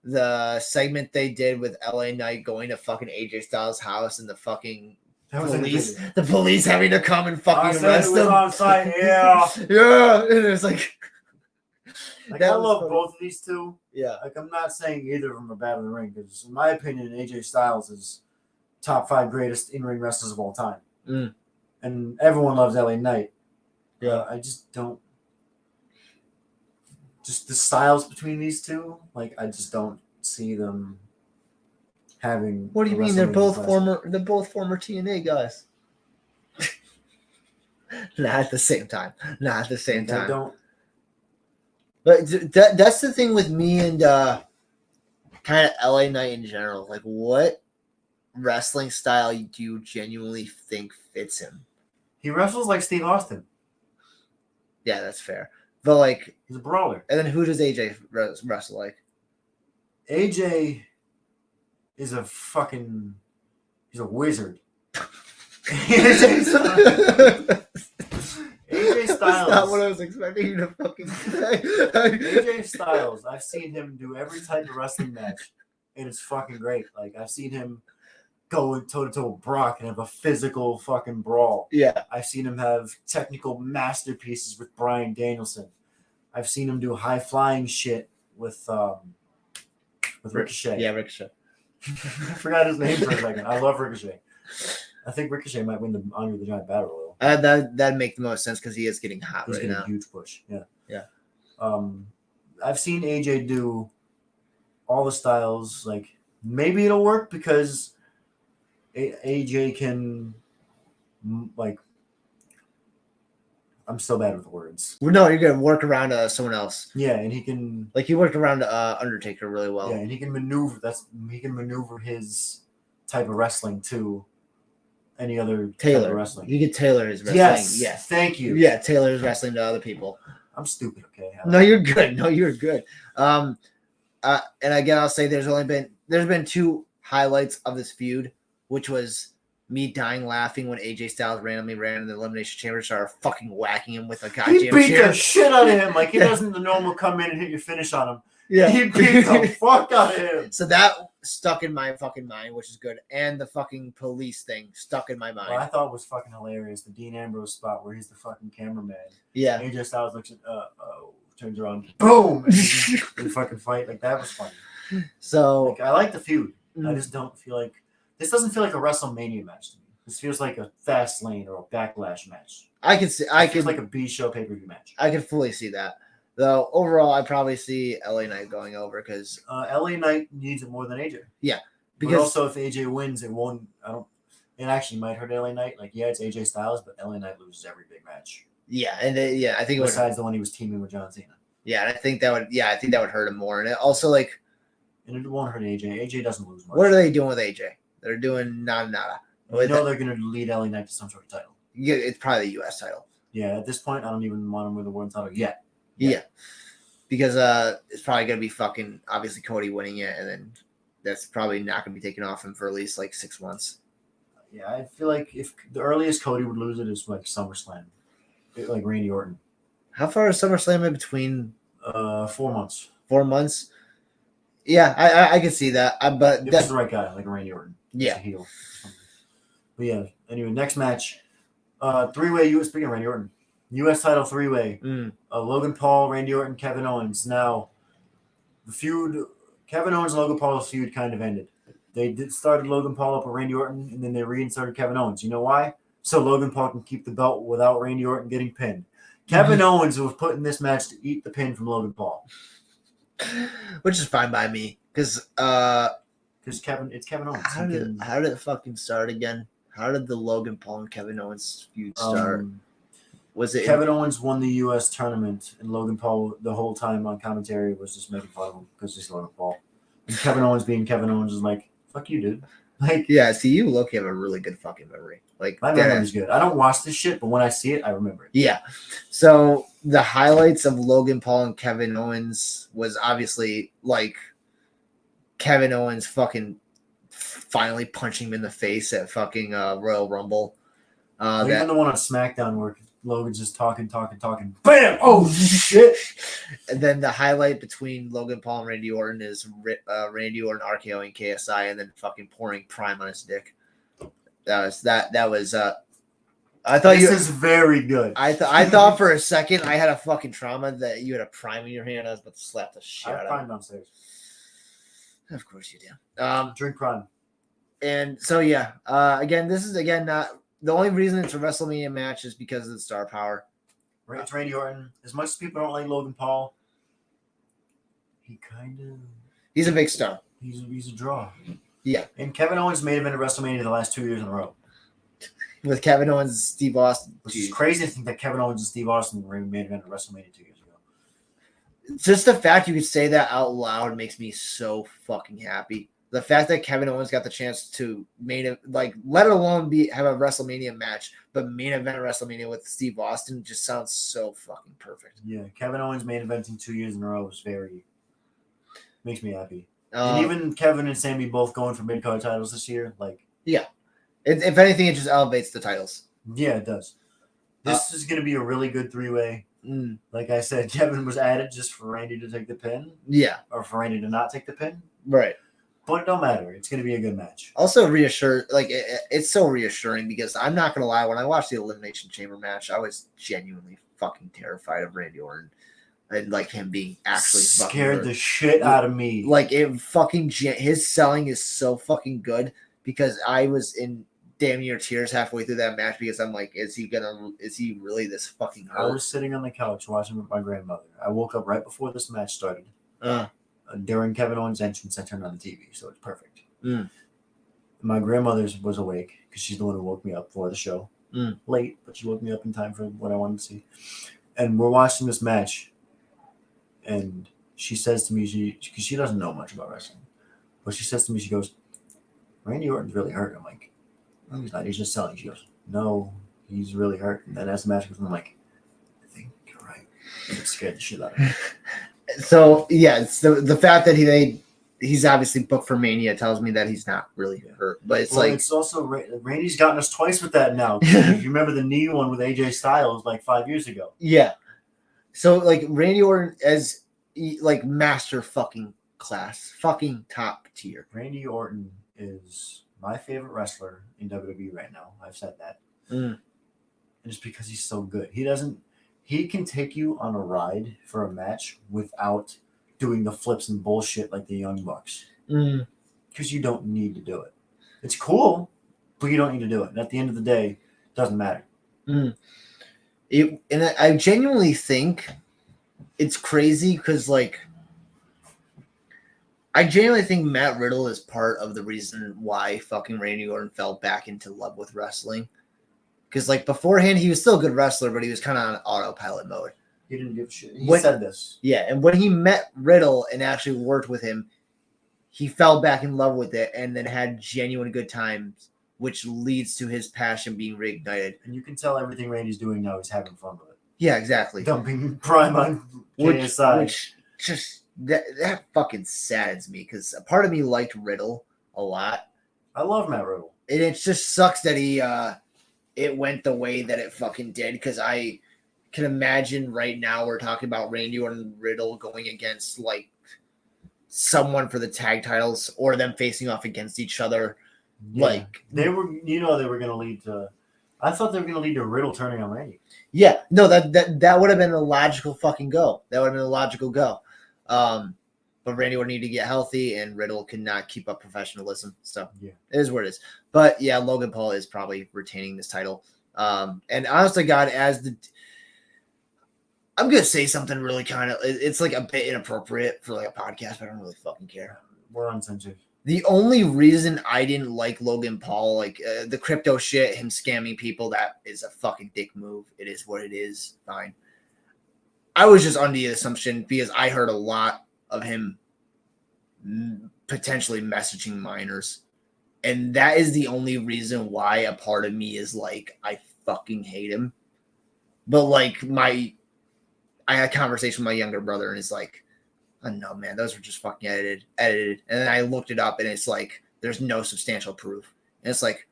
The segment they did with LA Knight going to fucking AJ Styles' house and the fucking the police having to come and fucking arrest them on site. Yeah. Yeah. And it was like I love both of these two. Yeah. Like I'm not saying either of them are bad in the ring because in my opinion, AJ Styles is top 5 greatest in-ring wrestlers of all time. And everyone loves LA Knight. Yeah. I just don't. Just the styles between these two, like I just don't see them having. What do you mean? They're both former TNA guys. Not at the same time. Not at the same time. I don't. But that's the thing with me and kind of LA Knight in general. Like, what wrestling style do you genuinely think fits him? He wrestles like Steve Austin. Yeah, that's fair. But like, he's a brawler. And then who does AJ wrestle like? AJ is a fucking. He's a wizard. AJ Styles. That's not what I was expecting you to fucking say. AJ Styles. I've seen him do every type of wrestling match, and it's fucking great. Like I've seen him go toe to toe with Brock and have a physical fucking brawl. Yeah. I've seen him have technical masterpieces with Bryan Danielson. I've seen him do high flying shit with Ricochet. Yeah, Ricochet. I forgot his name for a second. I love Ricochet. I think Ricochet might win the Andre the Giant Battle Royal. That'd make the most sense because he is getting hot right now. He's getting a huge push. Yeah. Yeah. I've seen AJ do all the styles. Like maybe it'll work because AJ can like I'm so bad with words. Well, no, you're gonna work around someone else. Yeah, and he can. Like he worked around Undertaker really well. Yeah, and he can maneuver. He can maneuver his type of wrestling to any other type of Taylor. wrestling. You get tailor his wrestling. Yes. Thank you. Yeah, tailor his wrestling to other people. I'm stupid. Okay. No, you're good. No, you're good. And again, I'll say there's been two highlights of this feud, which was me dying laughing when AJ Styles randomly ran in the Elimination Chamber, started fucking whacking him with a goddamn He beat chair. the shit out of him. Like he doesn't the normal come in and hit your finish on him. Yeah, He beat the fuck out of him. So that stuck in my fucking mind, which is good, and the fucking police thing stuck in my mind. What I thought was fucking hilarious, the Dean Ambrose spot where he's the fucking cameraman. Yeah, AJ Styles looks at turns around, boom, and they fucking fight. Like that was funny. So like, I like the feud. I just don't feel like this doesn't feel like a WrestleMania match to me. This feels like a Fastlane or a Backlash match. I can see. It feels like a B show pay-per-view match. I can fully see that. Though overall, I probably see LA Knight going over because LA Knight needs it more than AJ. Yeah, because also if AJ wins, it won't. It actually might hurt LA Knight. Like yeah, it's AJ Styles, but LA Knight loses every big match. Yeah, and I think besides the one he was teaming with John Cena. Yeah, and I think that would hurt him more, and it also like. And it won't hurt AJ. AJ doesn't lose much. What are they doing with AJ? They're doing nada. You know they're going to lead LA Knight to some sort of title. Yeah, it's probably the U.S. title. Yeah, at this point, I don't even want him with the world title yet. Yeah, because it's probably going to be fucking obviously Cody winning it, and then that's probably not going to be taken off him for at least like 6 months. Yeah, I feel like if the earliest Cody would lose it is like SummerSlam, like Randy Orton. How far is SummerSlam in between? 4 months. 4 months. Yeah, I can see that. But if that's the right guy, like Randy Orton. Yeah. Heel. But yeah. Anyway, next match. 3-way U.S. Speaking of Randy Orton, U.S. title 3-way. Logan Paul, Randy Orton, Kevin Owens. Now, the feud. Kevin Owens and Logan Paul's feud kind of ended. They started Logan Paul up with Randy Orton, and then they reinserted Kevin Owens. You know why? So Logan Paul can keep the belt without Randy Orton getting pinned. Kevin Owens was put in this match to eat the pin from Logan Paul. Which is fine by me, because it's Kevin Owens. How did it fucking start again? How did the Logan Paul and Kevin Owens feud start? Was it Kevin Owens won the U.S. tournament, and Logan Paul the whole time on commentary was just making fun of him because he's Logan Paul. And Kevin Owens being Kevin Owens is like, "Fuck you, dude." Like, yeah. See, you look have a really good fucking memory. Like my memory's good. I don't watch this shit, but when I see it, I remember it. Yeah. So the highlights of Logan Paul and Kevin Owens was obviously like Kevin Owens fucking finally punching him in the face at fucking Royal Rumble. Even the one on SmackDown where Logan's just talking. Bam! Oh shit! And then the highlight between Logan Paul and Randy Orton is Randy Orton RKOing KSI and then fucking pouring Prime on his dick. That was. I thought this is very good. I thought for a second I had a fucking trauma that you had a Prime in your hand. I was about to slap the shit out of Prime downstairs. Of course you do. Drink Prime. And so yeah. Again, this is not the only reason it's a WrestleMania match is because of the star power. It's Randy Orton. As much as people don't like Logan Paul, he's a big star. He's a draw. Yeah. And Kevin Owens made him into WrestleMania the last 2 years in a row. With Kevin Owens and Steve Austin. Which is crazy to think that Kevin Owens and Steve Austin made him into WrestleMania 2 years ago. Just the fact you could say that out loud makes me so fucking happy. The fact that Kevin Owens got the chance to let alone have a WrestleMania match, but main event WrestleMania with Steve Austin just sounds so fucking perfect. Yeah, Kevin Owens main eventing 2 years in a row makes me happy. And even Kevin and Sammy both going for mid-card titles this year, yeah. If anything, it just elevates the titles. Yeah, it does. This is going to be a really good 3-way. Like I said, Kevin was added just for Randy to take the pin. Yeah. Or for Randy to not take the pin. Right. But it don't matter. It's going to be a good match. Also it's so reassuring because I'm not going to lie. When I watched the Elimination Chamber match, I was genuinely fucking terrified of Randy Orton. And him being actually scared the shit out of me. His selling is so fucking good because I was in damn near tears halfway through that match because I'm like, is he really this fucking hurt? I was sitting on the couch watching with my grandmother. I woke up right before this match started. During Kevin Owens' entrance, I turned on the TV, so it's perfect. My grandmother was awake because she's the one who woke me up for the show. late, but she woke me up in time for what I wanted to see. And we're watching this match, and she says to me, because she doesn't know much about wrestling, but she says to me, she goes, Randy Orton's really hurt. I'm like, no, he's not. He's just selling. She goes, no, he's really hurt. And then as the match goes on, I'm like, I think you're right. It scared the shit out of me. So yeah, it's the fact that he's obviously booked for Mania tells me that he's not really hurt. But it's also Randy's gotten us twice with that now. You remember the knee one with AJ Styles like 5 years ago? Yeah. So like Randy Orton as like master fucking class, fucking top tier. Randy Orton is my favorite wrestler in WWE right now. I've said that. Just because he's so good. He can take you on a ride for a match without doing the flips and bullshit like the Young Bucks. Because you don't need to do it. It's cool, but you don't need to do it. And at the end of the day, it doesn't matter. And I genuinely think it's crazy because, like, I genuinely think Matt Riddle is part of the reason why fucking Randy Orton fell back into love with wrestling. Because, like, beforehand, he was still a good wrestler, but he was kind of on autopilot mode. He didn't give a shit. He said this. Yeah, and when he met Riddle and actually worked with him, he fell back in love with it and then had genuine good times, which leads to his passion being reignited. And you can tell everything Randy's doing now, he's having fun with it. Yeah, exactly. Dumping Prime on KSI. Which just, that fucking saddens me because a part of me liked Riddle a lot. I love Matt Riddle. And it just sucks that it went the way that it fucking did because I can imagine right now we're talking about Randy Orton and Riddle going against like someone for the tag titles or them facing off against each other. Yeah. Like they were going to lead to. I thought they were going to lead to Riddle turning on Randy. Yeah, no, that would have been the logical fucking go. That would have been a logical go. But Randy would need to get healthy, and Riddle could not keep up professionalism. So it is what it is. But yeah, Logan Paul is probably retaining this title. And honestly, God, I'm gonna say something really kind of. It's like a bit inappropriate for like a podcast, but I don't really fucking care. We're uncensored. The only reason I didn't like Logan Paul, like the crypto shit, him scamming people, that is a fucking dick move. It is what it is. Fine. I was just under the assumption because I heard a lot of him potentially messaging minors. And that is the only reason why a part of me is like, I fucking hate him. But like I had a conversation with my younger brother and it's like, oh no, man, those were just fucking edited. And then I looked it up and it's like, there's no substantial proof. And it's like,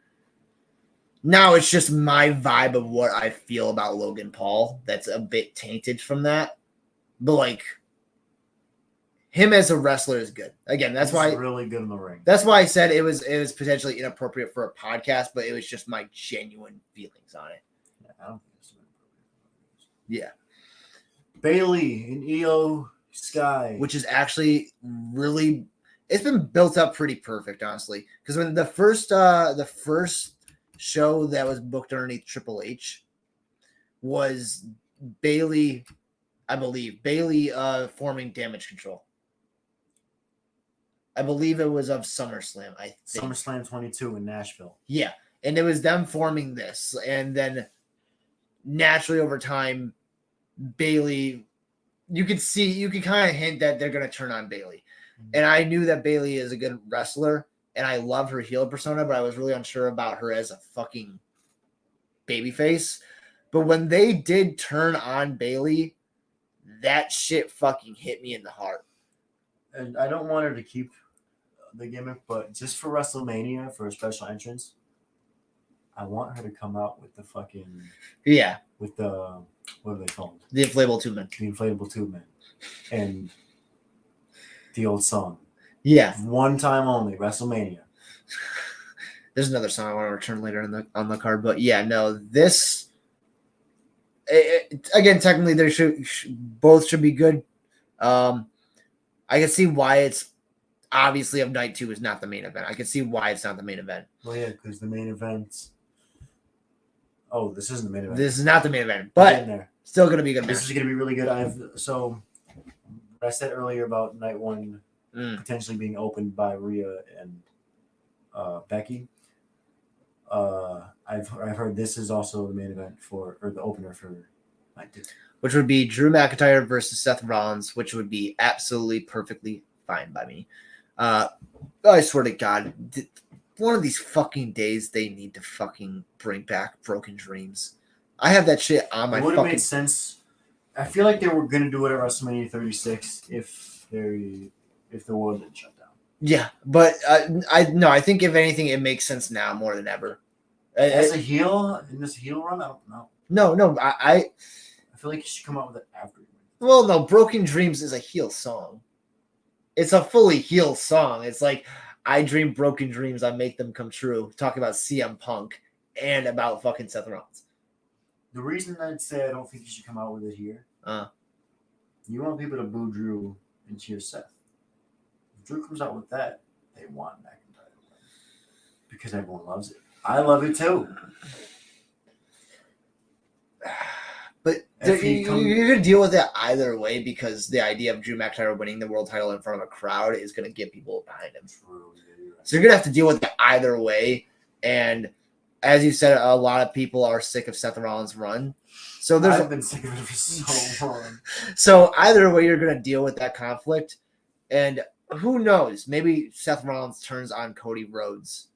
now it's just my vibe of what I feel about Logan Paul. That's a bit tainted from that. But like, him as a wrestler is good. Again, that's why really good in the ring. That's why I said it was potentially inappropriate for a podcast, but it was just my genuine feelings on it. Yeah, I don't think it's inappropriate. Yeah. Bailey and Io Sky, which is actually really, it's been built up pretty perfect, honestly. Because when the first show that was booked underneath Triple H was Bailey, I believe, forming Damage Control. I believe it was of SummerSlam. I think SummerSlam 22 in Nashville. Yeah, and it was them forming this, and then naturally over time, Bailey. You could kind of hint that they're going to turn on Bailey. And I knew that Bailey is a good wrestler and I love her heel persona, but I was really unsure about her as a fucking babyface. But when they did turn on Bailey, that shit fucking hit me in the heart. And I don't want her to keep the gimmick, but just for WrestleMania, for a special entrance, I want her to come out with the fucking... Yeah. With the... What are they called? The inflatable tube man. The inflatable tube man. And the old song. Yeah. One time only, WrestleMania. There's another song I want to return later on the card, but yeah, no, this again, technically they both should be good. I can see why it's obviously of night 2 is not the main event. I can see why it's not the main event. Well, yeah, because the main event. Oh, this isn't the main event. This is not the main event, but still going to be a good match. This is going to be really good. I said earlier about night 1 potentially being opened by Rhea and Becky. I I've heard this is also the main event or the opener for night 2. Which would be Drew McIntyre versus Seth Rollins, which would be absolutely perfectly fine by me. I swear to God, one of these fucking days they need to fucking bring back Broken Dreams. I have that shit on my It would have fucking... made sense. I feel like they were gonna do it at WrestleMania 36 if the world didn't shut down. Yeah, but I think if anything, it makes sense now more than ever. As a heel in this heel run, I don't know. No, I feel like you should come out with it after. Well, no, Broken Dreams is a heel song. It's a fully heel song. It's like, I dream broken dreams, I make them come true. Talking about CM Punk and about fucking Seth Rollins. The reason I'd say I don't think you should come out with it here, you want people to boo Drew and cheer Seth. If Drew comes out with that, they want McIntyre because everyone loves it. I love it too. But you're going to deal with it either way because the idea of Drew McIntyre winning the world title in front of a crowd is going to get people behind him. So you're going to have to deal with it either way. And as you said, a lot of people are sick of Seth Rollins' run. So I've been sick of it for so long. So either way, you're going to deal with that conflict. And who knows? Maybe Seth Rollins turns on Cody Rhodes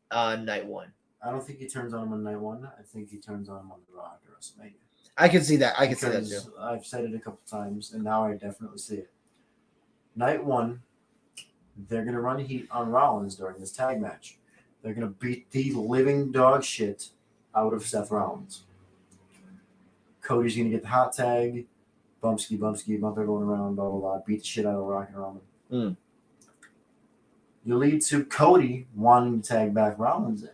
on night 1. I don't think he turns on him on night 1. I think he turns on him on the Raw after WrestleMania. I can see that. I can see that too. I've said it a couple times, and now I definitely see it. Night 1, they're going to run heat on Rollins during this tag match. They're going to beat the living dog shit out of Seth Rollins. Cody's going to get the hot tag, bump everyone around, blah, blah, blah, beat the shit out of Rock and Roman. You lead to Cody wanting to tag back Rollins in.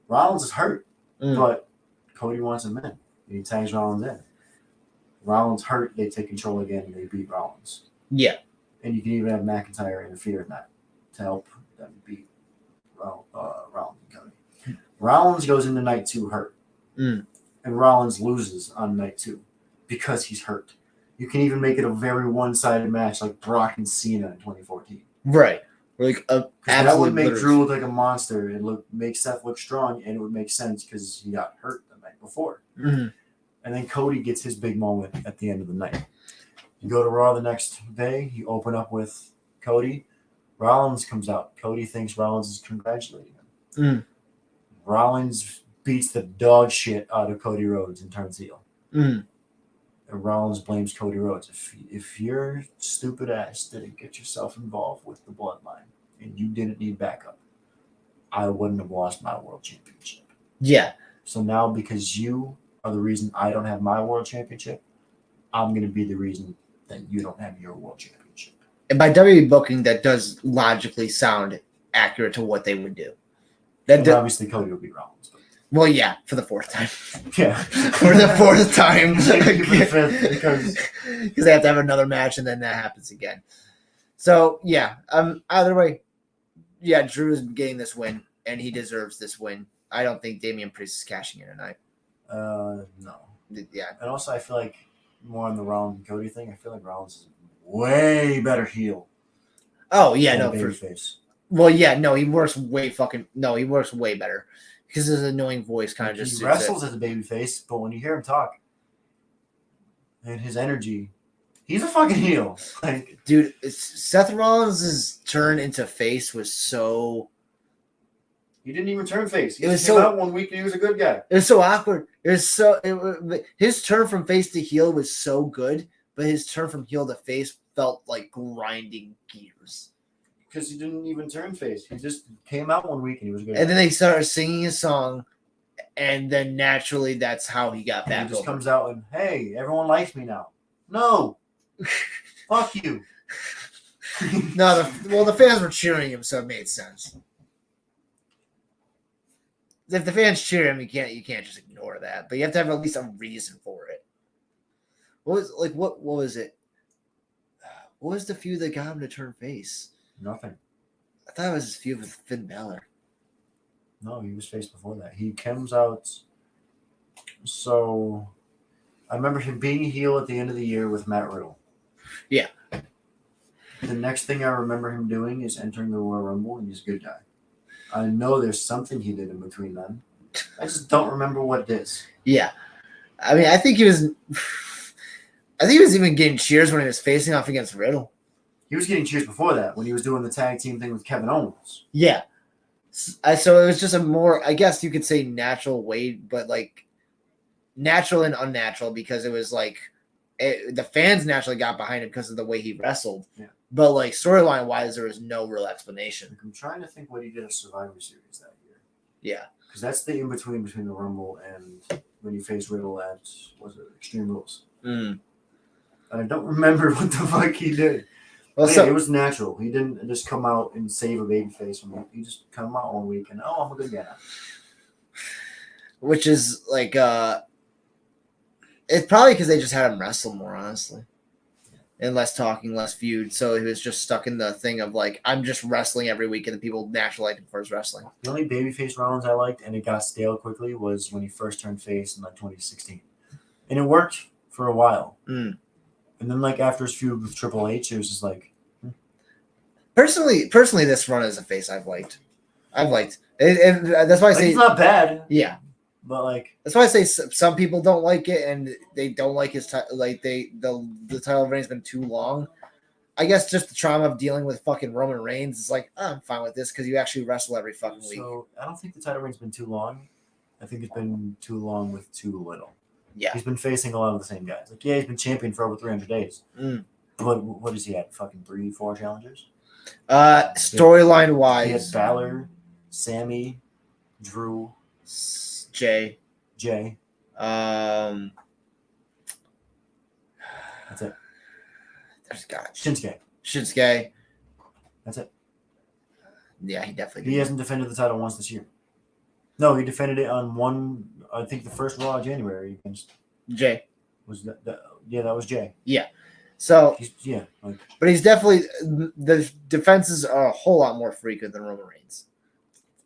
Rollins is hurt, but Cody wants him in. He tags Rollins in. Rollins hurt, they take control again, and they beat Rollins. Yeah. And you can even have McIntyre interfere in that to help them beat Rollins and Cody. Rollins goes into night 2 hurt. And Rollins loses on night 2 because he's hurt. You can even make it a very one-sided match like Brock and Cena in 2014. Right. Like that would make Drew look like a monster and make Seth look strong, and it would make sense because he got hurt the night before. And then Cody gets his big moment at the end of the night. You go to Raw the next day, you open up with Cody. Rollins comes out. Cody thinks Rollins is congratulating him. Rollins beats the dog shit out of Cody Rhodes and turns heel. And Rollins blames Cody Rhodes. If your stupid ass didn't get yourself involved with the bloodline and you didn't need backup, I wouldn't have lost my world championship. Yeah. So now because you are the reason I don't have my world championship, I'm going to be the reason that you don't have your world championship. And by WWE booking, that does logically sound accurate to what they would do. Obviously, Cody will be Rollins. But... Well, yeah, for the 4th time. Yeah. For the 4th time. because they have to have another match, and then that happens again. So, yeah, either way, yeah, Drew is getting this win, and he deserves this win. I don't think Damian Priest is cashing in tonight. No. Yeah. And also, I feel like more on the Rollins and Cody thing, I feel like Rollins is way better heel. Oh, yeah, no. Babyface. Well, yeah, no, he works way better. Because his annoying voice kind of just he wrestles as a babyface, but when you hear him talk and his energy, he's a fucking heel. Like, dude, Seth Rollins' turn into face was so... He didn't even turn face. He came out one week and he was a good guy. It was so awkward. His turn from face to heel was so good, but his turn from heel to face felt like grinding gears. Because he didn't even turn face. He just came out one week and he was good. And then they started singing a song, and then naturally that's how he got back. He just comes out and, hey, everyone likes me now. No. Fuck you. No, the fans were cheering him, so it made sense. If the fans cheer him, you can't just ignore that. But you have to have at least a reason for it. What was it? What was the feud that got him to turn face? Nothing. I thought it was his feud with Finn Balor. No, he was face before that. He comes out. So I remember him being heel at the end of the year with Matt Riddle. Yeah. The next thing I remember him doing is entering the Royal Rumble, and he's a good guy. I know there's something he did in between then, I just don't remember what it is. Yeah. I mean, I think he was even getting cheers when he was facing off against Riddle. He was getting cheers before that when he was doing the tag team thing with Kevin Owens. Yeah. So it was just a more, I guess you could say, natural way, but like natural and unnatural, because it was like the fans naturally got behind him because of the way he wrestled. Yeah. But like storyline wise, there was no real explanation. I'm trying to think what he did at Survivor Series that year. Yeah. Because that's the in between the Rumble and when he faced Riddle at, was it Extreme Rules? Mm. I don't remember what the fuck he did. Well, Yeah, so it was natural. He didn't just come out and save a baby face from him. He just come out one week and, I'm a good guy now. which is like it's probably because they just had him wrestle more, honestly. And less talking, less feud. So he was just stuck in the thing of like, I'm just wrestling every week, and the people naturally liked him for his wrestling. The only babyface Rollins I liked, and it got stale quickly, was when he first turned face in like 2016. And it worked for a while. Mm. And then like after his feud with Triple H, it was just like, Personally, this run as a face I've liked. And that's why I say it's not bad. Yeah. But like, that's why I say some people don't like it, and they don't like his like the title reign's been too long. I guess just the trauma of dealing with fucking Roman Reigns is like, I'm fine with this because you actually wrestle every fucking week. So I don't think the title reign's been too long. I think it's been too long with too little. Yeah. He's been facing a lot of the same guys. Like, yeah, he's been champion for over 300 days. Mm. But what is he at? Fucking 3-4 challengers? Storyline wise, he had Balor, Sammy, Drew, Jay. That's it. There's got Shinsuke. That's it. Yeah, he definitely. He hasn't defended the title once this year. No, he defended it on one. I think the first Raw of January against Jay. Was that that was Jay. Yeah. So but he's definitely, the defenses are a whole lot more frequent than Roman Reigns,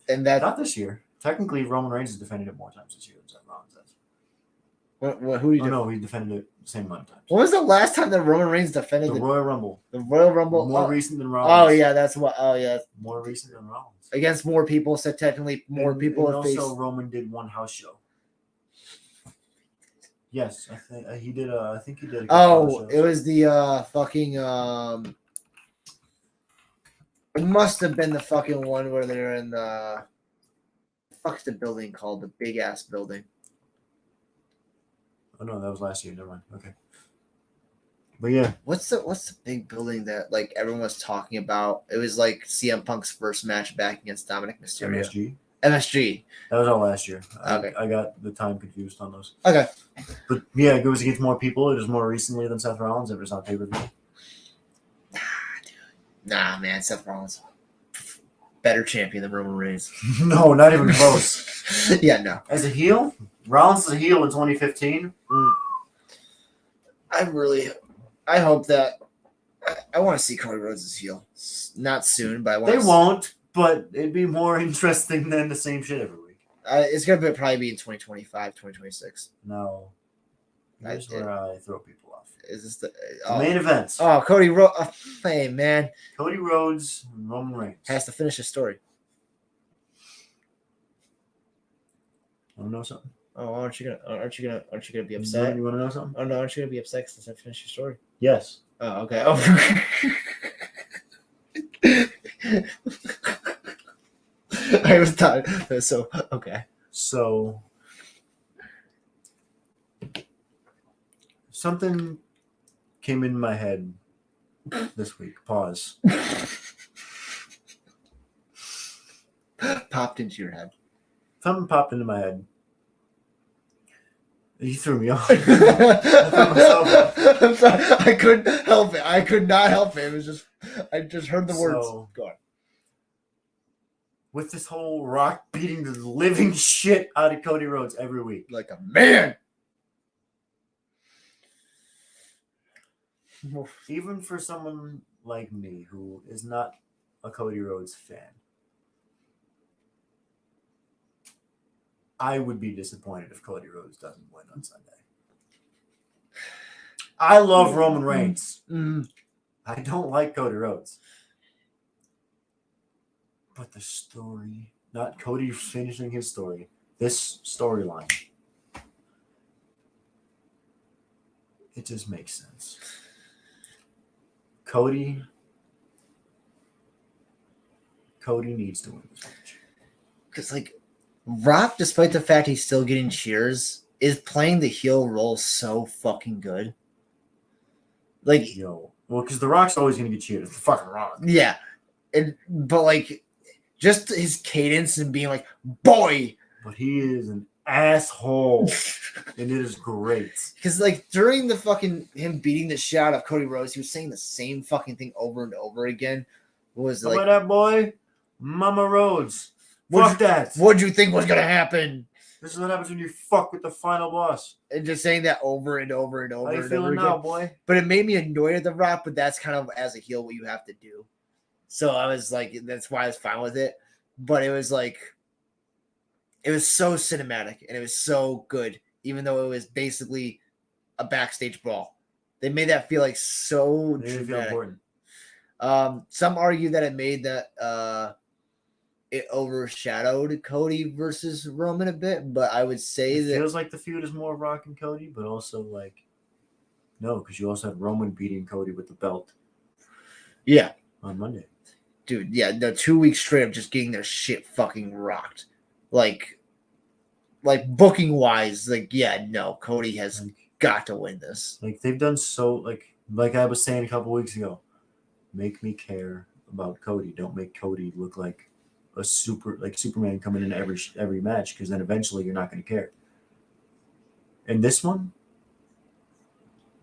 and that not this year. Technically, Roman Reigns has defended it more times this year than Seth Rollins has. Who do you? No, he defended it the same amount of times. When was the last time that Roman Reigns defended the Royal Rumble? The Royal Rumble, more recent than Rollins. Oh yeah, that's what. Oh yeah, more recent than Rollins. Against more people, so technically more people. And also, Roman did one house show. Yes, I think he did. I think he did. It was the fucking. It must have been the fucking one where they're in the. Fuck's the building called? The big ass building. Oh no, that was last year. Never mind. Okay. But yeah, what's the big building that like everyone was talking about? It was like CM Punk's first match back against Dominic Mysterio. MSG. That was all last year. Okay. I got the time confused on those. Okay. But yeah, it goes against more people. It was more recently than Seth Rollins. It was on pay-per-view. Nah, man. Seth Rollins. Better champion than Roman Reigns. No, not even close. Yeah, no. As a heel? Rollins is a heel in 2015. I hope that I want to see Cody Rhodes as heel. Not soon, but I want. They won't. But it'd be more interesting than the same shit every week. It's going to probably be in 2025, 2026. No. Here's where I throw people off. Is this the main events? Oh, Cody Rhodes. Hey, man. Cody Rhodes and Roman Reigns. Has to finish his story. Want to know something? Oh, aren't you gonna be upset? You want to know something? Oh no, aren't you gonna be upset since I finished your story? Yes. Oh, okay. Oh. I was tired. So okay. So something came in my head this week. Pause. Popped into your head. Something popped into my head. You threw me off. I'm sorry. I couldn't help it. I could not help it. It was just I just heard the words. Go on. With this whole Rock beating the living shit out of Cody Rhodes every week. Like a man. Even for someone like me who is not a Cody Rhodes fan, I would be disappointed if Cody Rhodes doesn't win on Sunday. I love Roman Reigns. Mm-hmm. I don't like Cody Rhodes. But the story, not Cody finishing his story, this storyline, it just makes sense. Cody needs to win this match. Because, like, Rock, despite the fact he's still getting cheers, is playing the heel role so fucking good. Like, because The Rock's always going to get cheered. It's the fucking Rock. Yeah. But, like, just his cadence and being like, boy. But he is an asshole. And it is great. Because, like, during the fucking him beating the shit out of Cody Rhodes, he was saying the same fucking thing over and over again. Was How like, about that boy? Mama Rhodes. Fuck that. What'd you think was going to happen? This is what happens when you fuck with the final boss. And just saying that over and over and over. How you and feeling over now, again. boy? But it made me annoyed at The Rock, but that's kind of, as a heel, what you have to do. So I was like, that's why I was fine with it. But it was like, it was so cinematic and it was so good, even though it was basically a backstage brawl. They made that feel like so dramatic. Feel important. Some argue that it made that it overshadowed Cody versus Roman a bit, but I would say it that feels like the feud is more Rock and Cody, but also like no, because you also had Roman beating Cody with the belt. Yeah. On Monday. Dude, yeah, no, 2 weeks straight of just getting their shit fucking rocked. Like booking wise, like, yeah, no, Cody has got to win this. Like they've done so like I was saying a couple weeks ago, make me care about Cody. Don't make Cody look like a Superman coming in every match, because then eventually you're not going to care. And this one,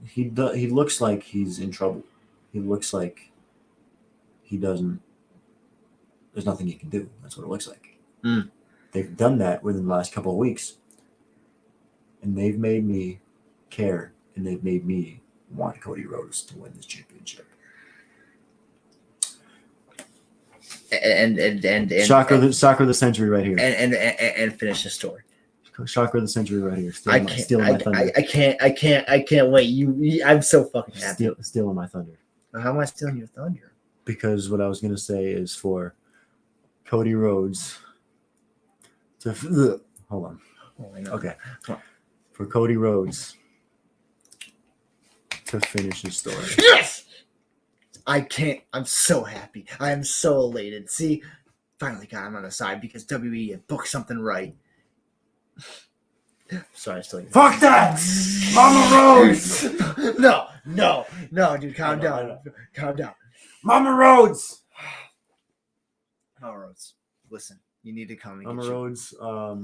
he looks like he's in trouble. He looks like he doesn't. There's nothing he can do. That's what it looks like. They've done that within the last couple of weeks, and they've made me care, and they've made me want Cody Rhodes to win this championship. And shocker of the century right here. And finish the story. Shocker of the century right here. Stealing my thunder. I can't wait. I'm so fucking happy. Stealing my thunder. How am I stealing your thunder? Because what I was gonna say is for Cody Rhodes to hold on. Oh, I know. Okay. For Cody Rhodes to finish his story. Yes! I can't. I'm so happy. I am so elated. See, finally got him on the side because WWE had booked something right. Sorry, I still. Fuck that! Mama Rhodes! No, dude, calm down. Calm down. Mama Rhodes! Mama Rhodes, listen, you need to come and Mama Rhodes, I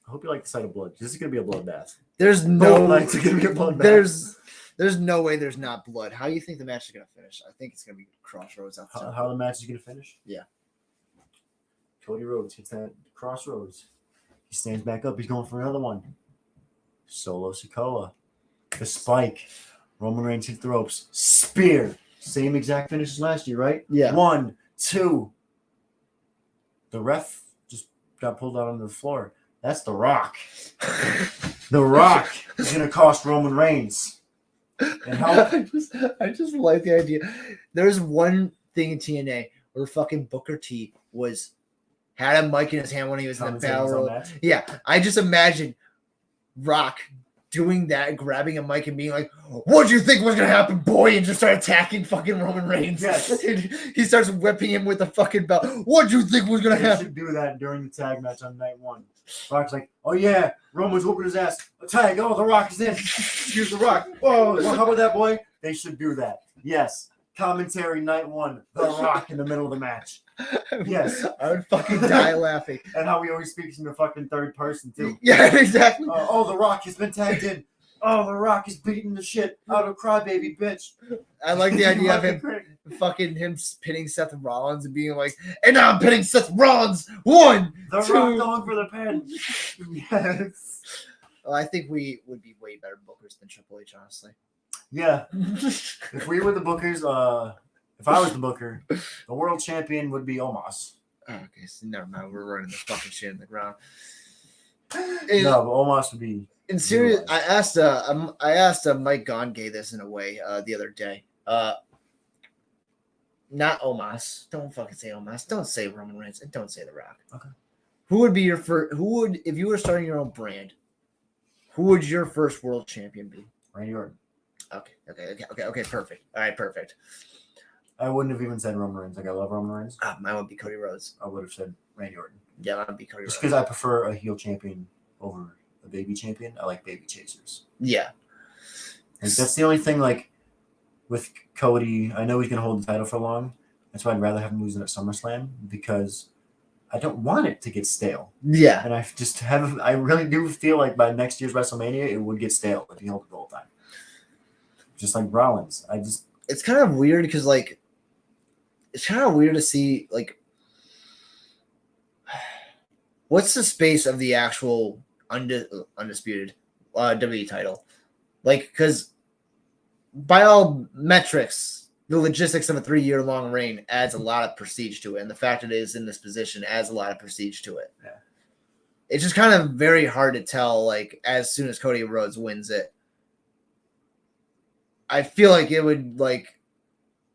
hope you like the sight of blood. This is going to be a bloodbath. There's no nights are going to be a bloodbath. There's no way there's not blood. How do you think the match is going to finish? I think it's going to be Crossroads. How the match is going to finish? Yeah. Cody Rhodes hits that Crossroads. He stands back up. He's going for another one. Solo Sikoa. The spike. Roman Reigns hits the ropes. Spear. Same exact finish as last year, right? Yeah. 1, 2. The ref just got pulled out onto the floor. That's The Rock. The Rock is going to cost Roman Reigns. And how I just like the idea. There's one thing in TNA where fucking Booker T had a mic in his hand when he was in the battle royal. Yeah, I just imagine Rock doing that, grabbing a mic and being like, "What do you think was gonna happen, boy?" and just start attacking fucking Roman Reigns. Yes. He starts whipping him with the fucking belt. What do you think was gonna happen? Should do that during the tag match on night 1. Rock's like, "Oh yeah, Roman's whooping his ass. A tag. Oh, The Rock is in. Excuse The Rock. Oh, well, how about that, boy?" They should do that. Yes. Commentary night 1. The Rock in the middle of the match. Yes. I would fucking die laughing. And how he always speaks in the fucking third person too. Yeah, exactly. The Rock has been tagged in. Oh, The Rock is beating the shit out of Crybaby bitch. I like the idea of him pinning Seth Rollins and being like, "And now I'm pinning Seth Rollins. 1, The 2. Rock going for the pin." Yes. Well, I think we would be way better bookers than Triple H, honestly. Yeah. If we were the bookers, if I was the booker, the world champion would be Omos. Oh, okay, so never mind. We're running this fucking shit in the ground. No, but Omos would be. In serious, I asked Mike Gongay this in a way the other day. Not Omos. Don't fucking say Omos. Don't say Roman Reigns. And don't say The Rock. Okay. Who would be your first? Who would, if you were starting your own brand? Who would your first world champion be? Randy Orton. Okay. Perfect. All right, perfect. I wouldn't have even said Roman Reigns. Like I love Roman Reigns. Mine would be Cody Rhodes. I would have said Randy Orton. Yeah, mine would be Cody Just Rhodes. because I prefer a heel champion over a baby champion. I like baby chasers. Yeah. Like, that's the only thing. Like with Cody, I know he's gonna hold the title for long. That's why I'd rather have him losing at SummerSlam because I don't want it to get stale. Yeah. And I really do feel like by next year's WrestleMania, it would get stale if he held it the whole time. Just like Rollins. It's kind of weird because, like, it's kind of weird to see, like, what's the space of the actual undisputed WWE title? Like, because by all metrics, the logistics of a 3-year-long reign adds a lot of prestige to it. And the fact that it is in this position adds a lot of prestige to it. Yeah. It's just kind of very hard to tell, like, as soon as Cody Rhodes wins it. I feel like it would, like,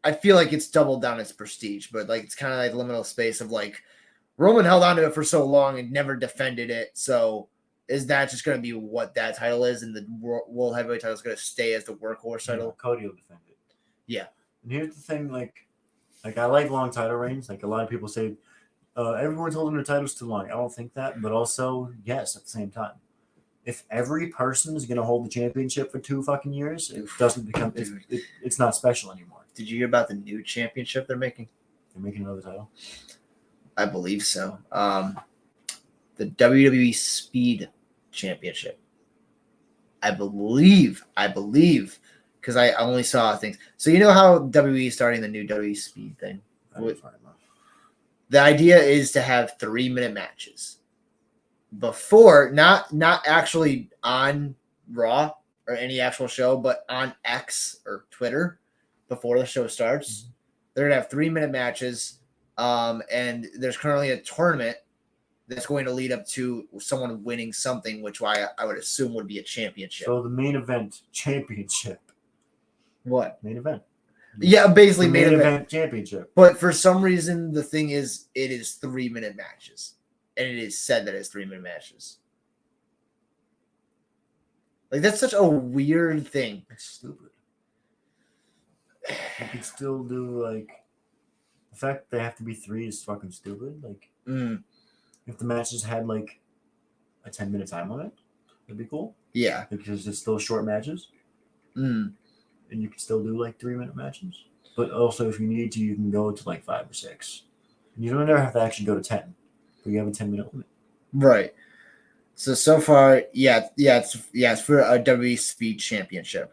I feel like it's doubled down its prestige, but, like, it's kind of like liminal space of, like, Roman held on to it for so long and never defended it. So is that just going to be what that title is? And the World Heavyweight title is going to stay as the workhorse title? Yeah, Cody will defend it. Yeah. And here's the thing, like I like long title reigns. Like a lot of people say, everyone's holding their titles too long. I don't think that, but also, yes, at the same time. If every person is going to hold the championship for 2 fucking years, it doesn't become, it's not special anymore. Did you hear about the new championship they're making? They're making another title? I believe so. The WWE Speed Championship. I believe, because I only saw things. So you know how WWE is starting the new WWE Speed thing? The idea is to have 3-minute matches before, not actually on Raw or any actual show, but on X or Twitter before the show starts. Mm-hmm. They're gonna have 3-minute matches, and there's currently a tournament that's going to lead up to someone winning something, which I would assume would be a championship. So the main event championship. What? Main event. Yeah, basically the main event championship. But for some reason, the thing is, it is 3-minute matches. And it is said that it's 3-minute matches. Like, that's such a weird thing. It's stupid. You could still do, like, the fact they have to be 3 is fucking stupid. Like, if the matches had, like, a 10-minute time on it, that'd be cool. Yeah. Because it's still short matches. And you can still do, like, 3-minute matches. But also, if you need to, you can go to, like, 5 or 6. And you don't ever have to actually go to 10. But you have a 10-minute limit. Right. So far, it's for a WWE Speed Championship.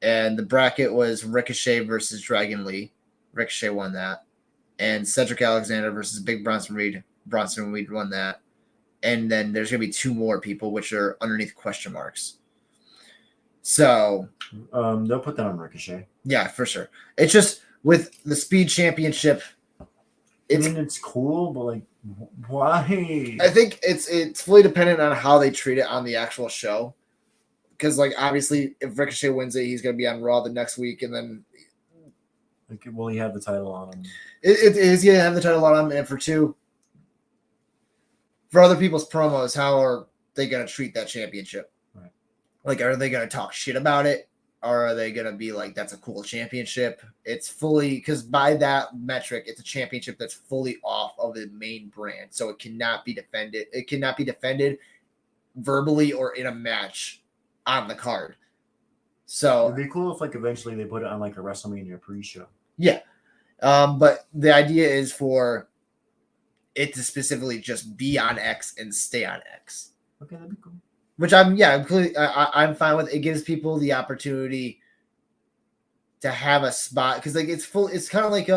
And the bracket was Ricochet versus Dragon Lee. Ricochet won that. And Cedric Alexander versus Big Bronson Reed. Bronson Reed won that. And then there's going to be 2 more people, which are underneath question marks. So they'll put that on Ricochet. Yeah, for sure. It's just with the Speed Championship. It's cool, but like, why? I think it's fully dependent on how they treat it on the actual show. Because, like, obviously, if Ricochet wins it, he's going to be on Raw the next week, and then like, will he have the title on him? It is going to have the title on him, and for 2, for other people's promos, how are they going to treat that championship? Right. Like, are they going to talk shit about it? Or are they going to be like, that's a cool championship? It's fully, because by that metric, it's a championship that's fully off of the main brand. So it cannot be defended. It cannot be defended verbally or in a match on the card. So it'd be cool if, like, eventually they put it on, like, a WrestleMania pre-show. Yeah. But the idea is for it to specifically just be on X and stay on X. Okay, that'd be cool. Which I'm fine with. It gives people the opportunity to have a spot because, like, it's full. It's kind of like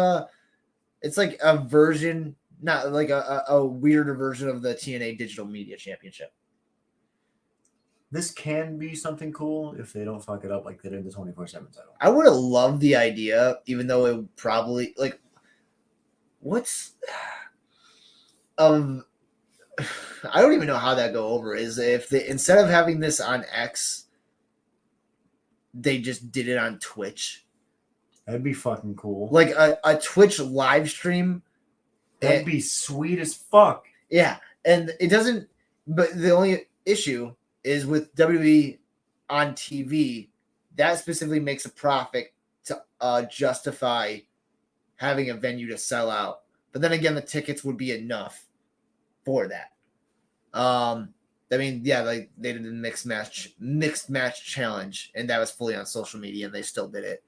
it's like a version, not like a weirder version of the TNA Digital Media Championship. This can be something cool if they don't fuck it up like they did the 24/7 title. I would have loved the idea, even though it would probably I don't even know how that go over. Is if they, instead of having this on X, they just did it on Twitch. That'd be fucking cool. Like a Twitch live stream. That'd be sweet as fuck. Yeah. And it doesn't. But the only issue is with WWE on TV, that specifically makes a profit to justify having a venue to sell out. But then again, the tickets would be enough for that. I mean, yeah, like they did the mixed match challenge, and that was fully on social media, and they still did it.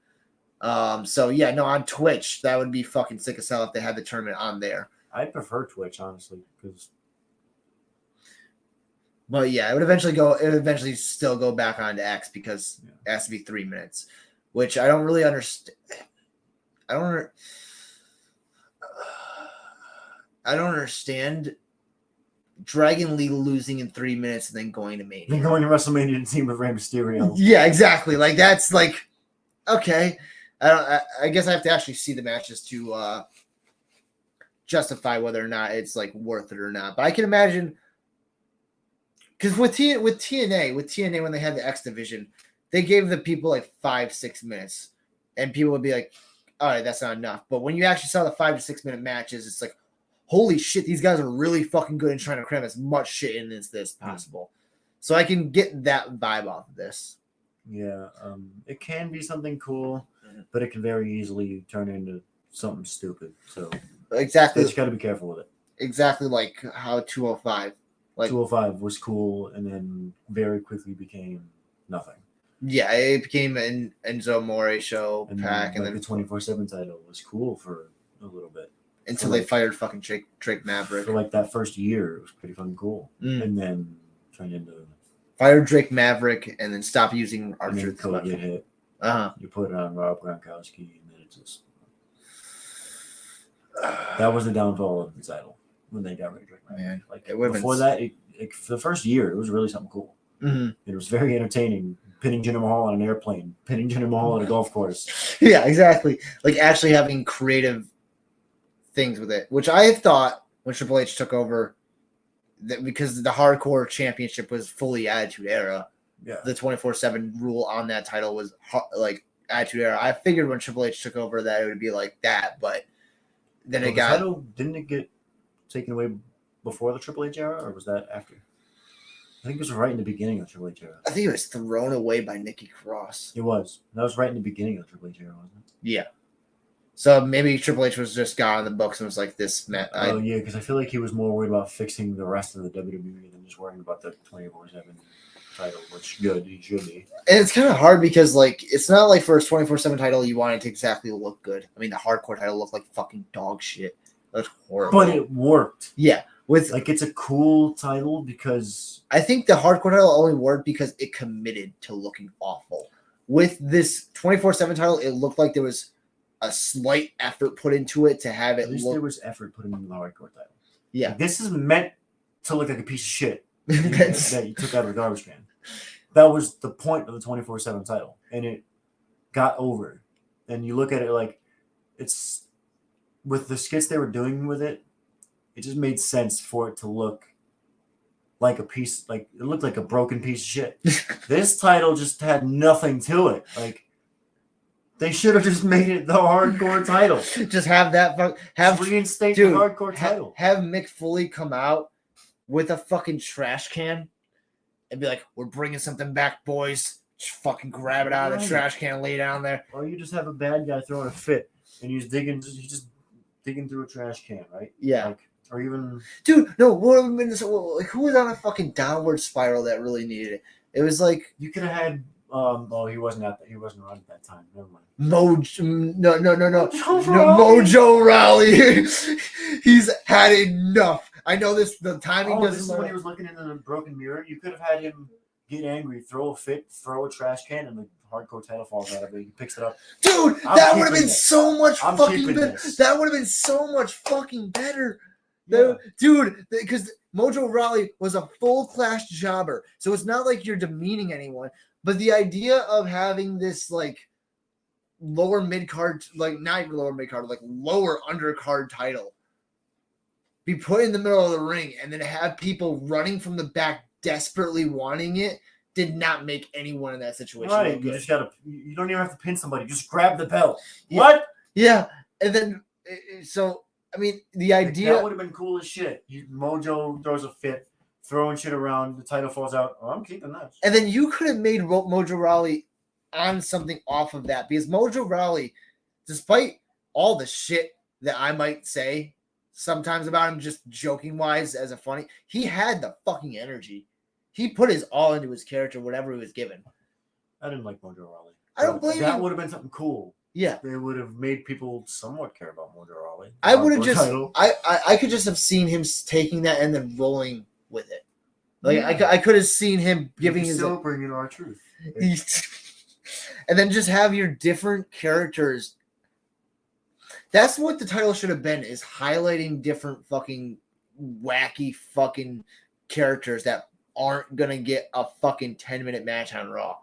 So yeah, no, on Twitch, that would be fucking sick as hell if they had the tournament on there. I prefer Twitch, honestly, because. But yeah, it would eventually still go back onto X because it has to be 3 minutes, which I don't really understand. I don't understand Dragon Lee losing in 3 minutes and then going to Mania. Then going to WrestleMania and team with Rey Mysterio. Yeah, exactly. Like that's like okay. I guess I have to actually see the matches to justify whether or not it's like worth it or not. But I can imagine because with TNA when they had the X division, they gave the people like 5-6 minutes, and people would be like, "All right, that's not enough." But when you actually saw the 5 to 6 minute matches, it's like, holy shit, these guys are really fucking good and trying to cram as much shit in as this possible. So I can get that vibe off of this. Yeah, it can be something cool, but it can very easily turn into something stupid. So exactly, you just got to be careful with it. Exactly like how 205. Like 205 was cool, and then very quickly became nothing. Yeah, it became an Enzo Amore show and pack, then, and then the 24/7 title was cool for a little bit. Until they fired fucking Drake Maverick. For like that first year, it was pretty fucking cool. And then turned into fired Drake Maverick and then stopped using Archer. And then COVID hit. You put it on Rob Gronkowski, and then it just that was the downfall of the title when they got rid of Drake Maverick. Man, like before that, for the first year, it was really something cool. It was very entertaining. Pinning Jinder Mahal on an airplane, pinning Jinder Mahal on a golf course. Yeah, exactly. Like actually having creative things with it, which I thought when Triple H took over, that because the Hardcore Championship was fully Attitude Era, the 24/7 rule on that title was like Attitude Era. I figured when Triple H took over that it would be like that, but then it got. Didn't it get taken away before the Triple H era, or was that after? I think it was right in the beginning of the Triple H era. I think it was thrown away by Nikki Cross. It was. That was right in the beginning of the Triple H era, wasn't it? Yeah. So maybe Triple H was just got on the books and was like, this meant. Oh, yeah, because I feel like he was more worried about fixing the rest of the WWE than just worrying about the 24/7 title, which good, he should be. And it's kind of hard because, like, it's not like for a 24/7 title you want it to exactly look good. I mean, the Hardcore title looked like fucking dog shit. It was horrible. But it worked. Yeah. It's a cool title because I think the Hardcore title only worked because it committed to looking awful. With this 24/7 title, it looked like there was a slight effort put into it to have it at least there was effort put into the Hardcore title. Yeah. Like, this is meant to look like a piece of shit that you took out of a garbage can. That was the point of the 24/7 title, and it got over. And you look at it like it's with the skits they were doing with it. It just made sense for it to look like a piece, like it looked like a broken piece of shit. This title just had nothing to it. Like they should have just made it the Hardcore title. Just have that. Reinstate the Hardcore title. Have Mick Foley come out with a fucking trash can and be like, "We're bringing something back, boys." Just fucking grab it out of the trash can and lay it down there. Or you just have a bad guy throwing a fit and he's just digging through a trash can, right? Yeah. Like, or even, dude, no. Like, who was on a fucking downward spiral that really needed it? It was like you could have had. He wasn't around at that time. Never mind. Mojo Raleigh. He's had enough. I know this. The timing doesn't. This is when he was looking in the broken mirror. You could have had him get angry, throw a fit, throw a trash can, and the Hardcore title falls out of it. He picks it up. Dude, that would have been so much fucking better. That would have been so much fucking better. Yeah. Dude, because Mojo Raleigh was a full-class jobber. So it's not like you're demeaning anyone. But the idea of having this, like, lower mid-card, like, not even lower mid-card, like, lower undercard title be put in the middle of the ring and then have people running from the back desperately wanting it did not make anyone in that situation right. look good. You don't even have to pin somebody. Just grab the belt. Yeah. What? Yeah. And then, so I mean, the Like, idea. that would have been cool as shit. Mojo throws a fit, throwing shit around. The title falls out. Oh, I'm keeping that. And then you could have made Mojo Rawley on something off of that because Mojo Rawley, despite all the shit that I might say sometimes about him, just joking wise as a funny, he had the fucking energy. He put his all into his character, whatever he was given. I didn't like Mojo Rawley. I don't blame That you. would have been something cool. Yeah, They would have made people somewhat care about Mojo Rawley. I would have just. Title. I could just have seen him taking that and then rolling with it. Like Yeah. I could have seen him giving his. Still bringing our truth. And then just have your different characters. That's what the title should have been, is highlighting different fucking wacky fucking characters that aren't gonna get a fucking 10-minute match on Raw.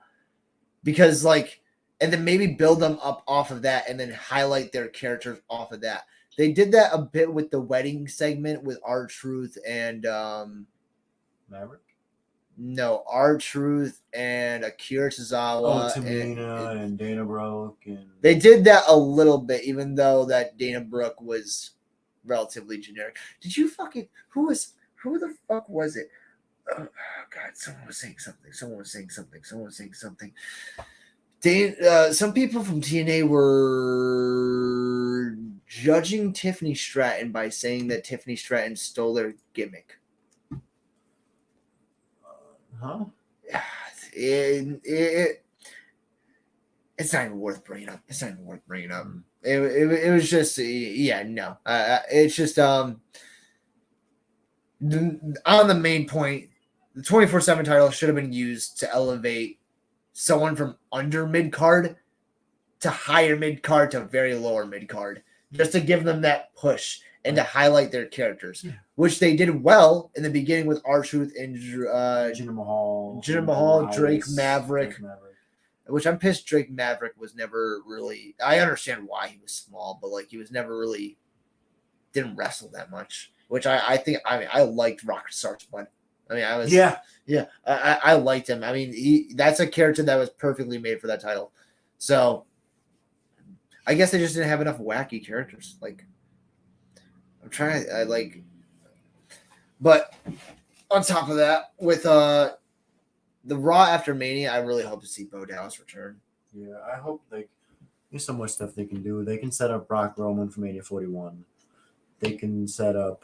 Because like, and then maybe build them up off of that and then highlight their characters off of that. They did that a bit with the wedding segment with R-Truth and Maverick? No, R-Truth and Akira Tozawa. Tamina and Dana Brooke. And they did that a little bit, even though that Dana Brooke was relatively generic. Did you fucking who the fuck was it? Oh God, someone was saying something. Some people from TNA were judging Tiffany Stratton by saying that Tiffany Stratton stole their gimmick. Huh? It's not even worth bringing up. It was just no. It's just on the main point, the 24/7 title should have been used to elevate someone from under mid card to higher mid card to very lower mid card, just to give them that push and to highlight their characters, which they did well in the beginning with R-Truth and Jinder Mahal, Drake Maverick. Which I'm pissed Drake Maverick was never really. I understand why he was small, but like he was never really didn't wrestle that much. Which I think I liked Rockstar Spud. I mean, I liked him. I mean, that's a character that was perfectly made for that title. So I guess they just didn't have enough wacky characters. Like I'm trying. But on top of that, with the Raw after Mania, I really hope to see Bo Dallas return. Yeah, I hope there's so much stuff they can do. They can set up Brock Roman for Mania 41. They can set up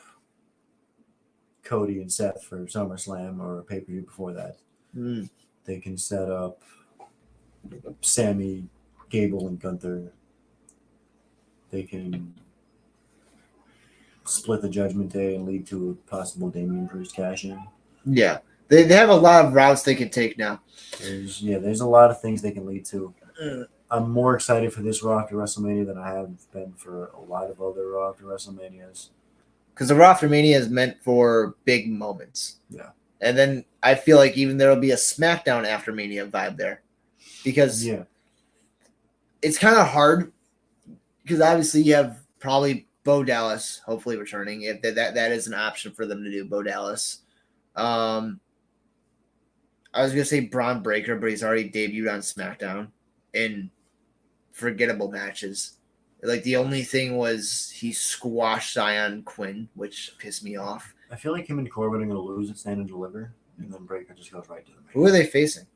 Cody and Seth for SummerSlam or a pay-per-view before that. They can set up Sammy, Gable, and Gunther. They can split the Judgment Day and lead to a possible Damian Priest cash-in. Yeah. They have a lot of routes they can take now. There's a lot of things they can lead to. I'm more excited for this Raw after WrestleMania than I have been for a lot of other Raw after WrestleManias. Because the Raw after Mania is meant for big moments. Yeah. And then I feel like even there will be a SmackDown after Mania vibe there. Because it's kind of hard. Because obviously you have probably Bo Dallas hopefully returning. If that is an option for them to do, Bo Dallas. I was going to say Braun Breaker, but he's already debuted on SmackDown in forgettable matches. Like, the only thing was he squashed Zion Quinn, which pissed me off. I feel like him and Corbin are going to lose at Stand and Deliver, and then Breaker just goes right to the main. Who are they facing?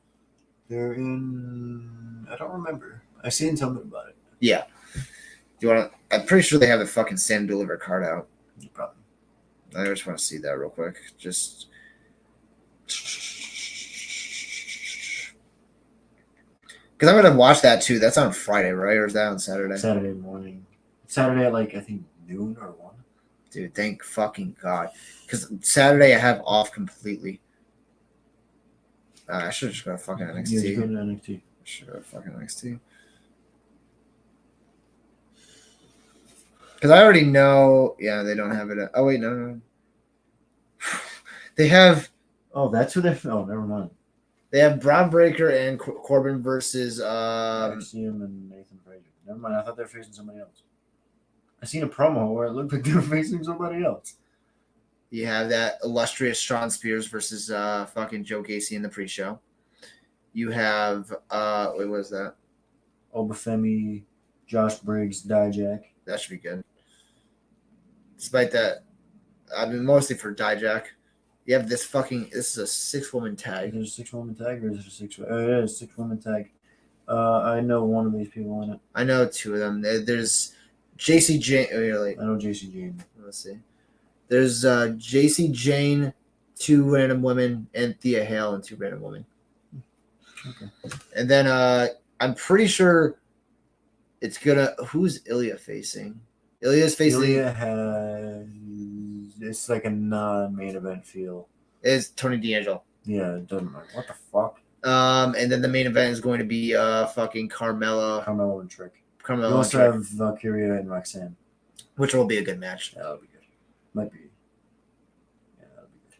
They're in... I don't remember. I seen something about it. Yeah. Do you want to... I'm pretty sure they have the fucking Stand and Deliver card out. Probably. I just want to see that real quick. Just... Because I'm going to watch that too. That's on Friday, right? Or is that on Saturday? Saturday morning. Saturday at I think noon or 1. Dude, thank fucking God. Because Saturday I have off completely. I should just go to fucking NXT. Yeah, go to NXT. I should go to fucking NXT. Because I already know. Yeah, they don't have it. Oh, wait, no. They have. Oh, that's who they're. Oh, never mind. They have Braun Breaker and Corbin versus. Axiom and Nathan Frazier. Never mind. I thought they were facing somebody else. I seen a promo where it looked like they were facing somebody else. You have that illustrious Shawn Spears versus fucking Joe Gacy in the pre-show. You have what was that? Obafemi, Josh Briggs, Dijak. That should be good. despite that, I mean, mostly for Dijak. You have this is a 6-woman tag. Is it a 6-woman tag or is it a 6? Oh, it is a 6-woman tag. I know one of these people in it. I know 2 of them. There's JC Jane. I know JC Jane. Let's see. There's JC Jane, 2 random women, and Thea Hale and 2 random women. Okay. And then I'm pretty sure it's gonna. Who's Ilya facing? Ilya's facing. Ilya has. It's like a non-main event feel. Is Tony D'Angelo. Yeah, it doesn't matter. What the fuck? And then the main event is going to be fucking Carmelo and Trick. You and also Trick, have Valkyria and Roxanne. which will be a good match. Yeah, that'll be good. Might be. Yeah, that'll be good.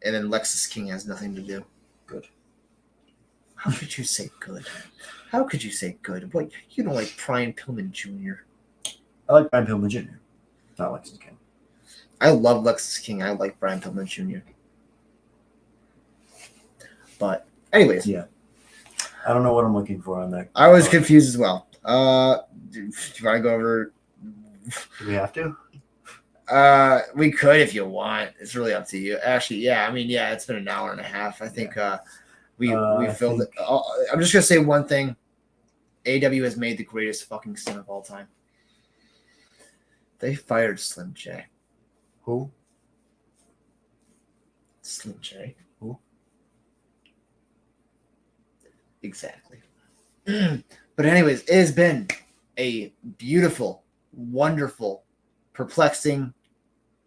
And then Lexus King has nothing to do. Good. How could you say good? How could you say good? What, you don't like Brian Pillman Jr.? I like Brian Pillman Jr. Not Lexus King. I love Lexus King. I like Brian Pillman Jr. But anyways, Yeah. I don't know what I'm looking for on that. I was confused as well. Do you want to go over? Do we have to? We could if you want. It's really up to you. Actually, yeah. I mean, yeah. It's been an hour and a half. I think we filled it. I'm just gonna say one thing. AEW has made the greatest fucking sin of all time. They fired Slim J. Who? Slim J. Who? Exactly. But anyways, it has been a beautiful, wonderful, perplexing,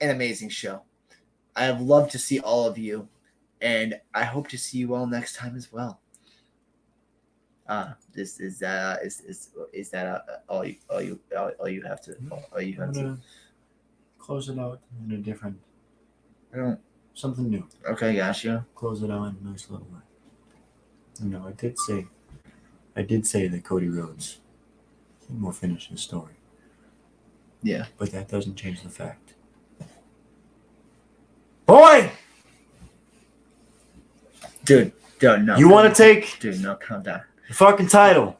and amazing show. I have loved to see all of you, and I hope to see you all next time as well. Is that all you have to Close it out in a different. I don't. Something new. Okay, gotcha. Close it out in a nice little way. No, I did say that Cody Rhodes will finish his story. Yeah. But that doesn't change the fact. Boy! Dude, no. You want to take Dude, no, calm down. the fucking title.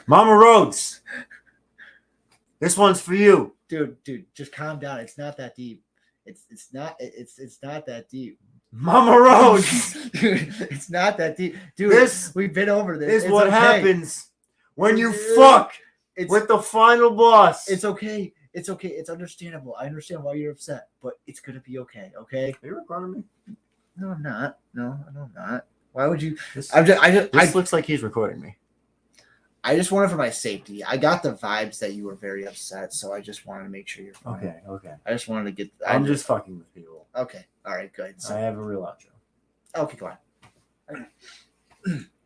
Mama Rhodes. This one's for you. Dude, just calm down. It's not that deep. It's not that deep. Mama Rhodes. Dude, it's not that deep. Dude, we've been over this. This is what happens when you fuck with the final boss. It's okay. It's okay. It's understandable. I understand why you're upset, but it's gonna be okay. Okay. Are you recording me? No, I'm not. No, I'm not. Why would you? This looks like he's recording me. I just wanted for my safety. I got the vibes that you were very upset, so I just wanted to make sure you're fine. Okay. I just wanted to get. I'm just fucking with people. Okay. All right. Good. So, I have a real outro. okay. Go on. And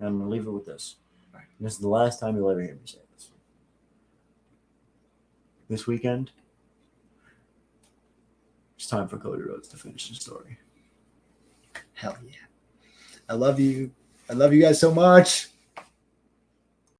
I'm gonna leave it with this. All right. This is the last time you'll ever hear me say this. This weekend, it's time for Cody Rhodes to finish his story. Hell yeah. I love you. I love you guys so much.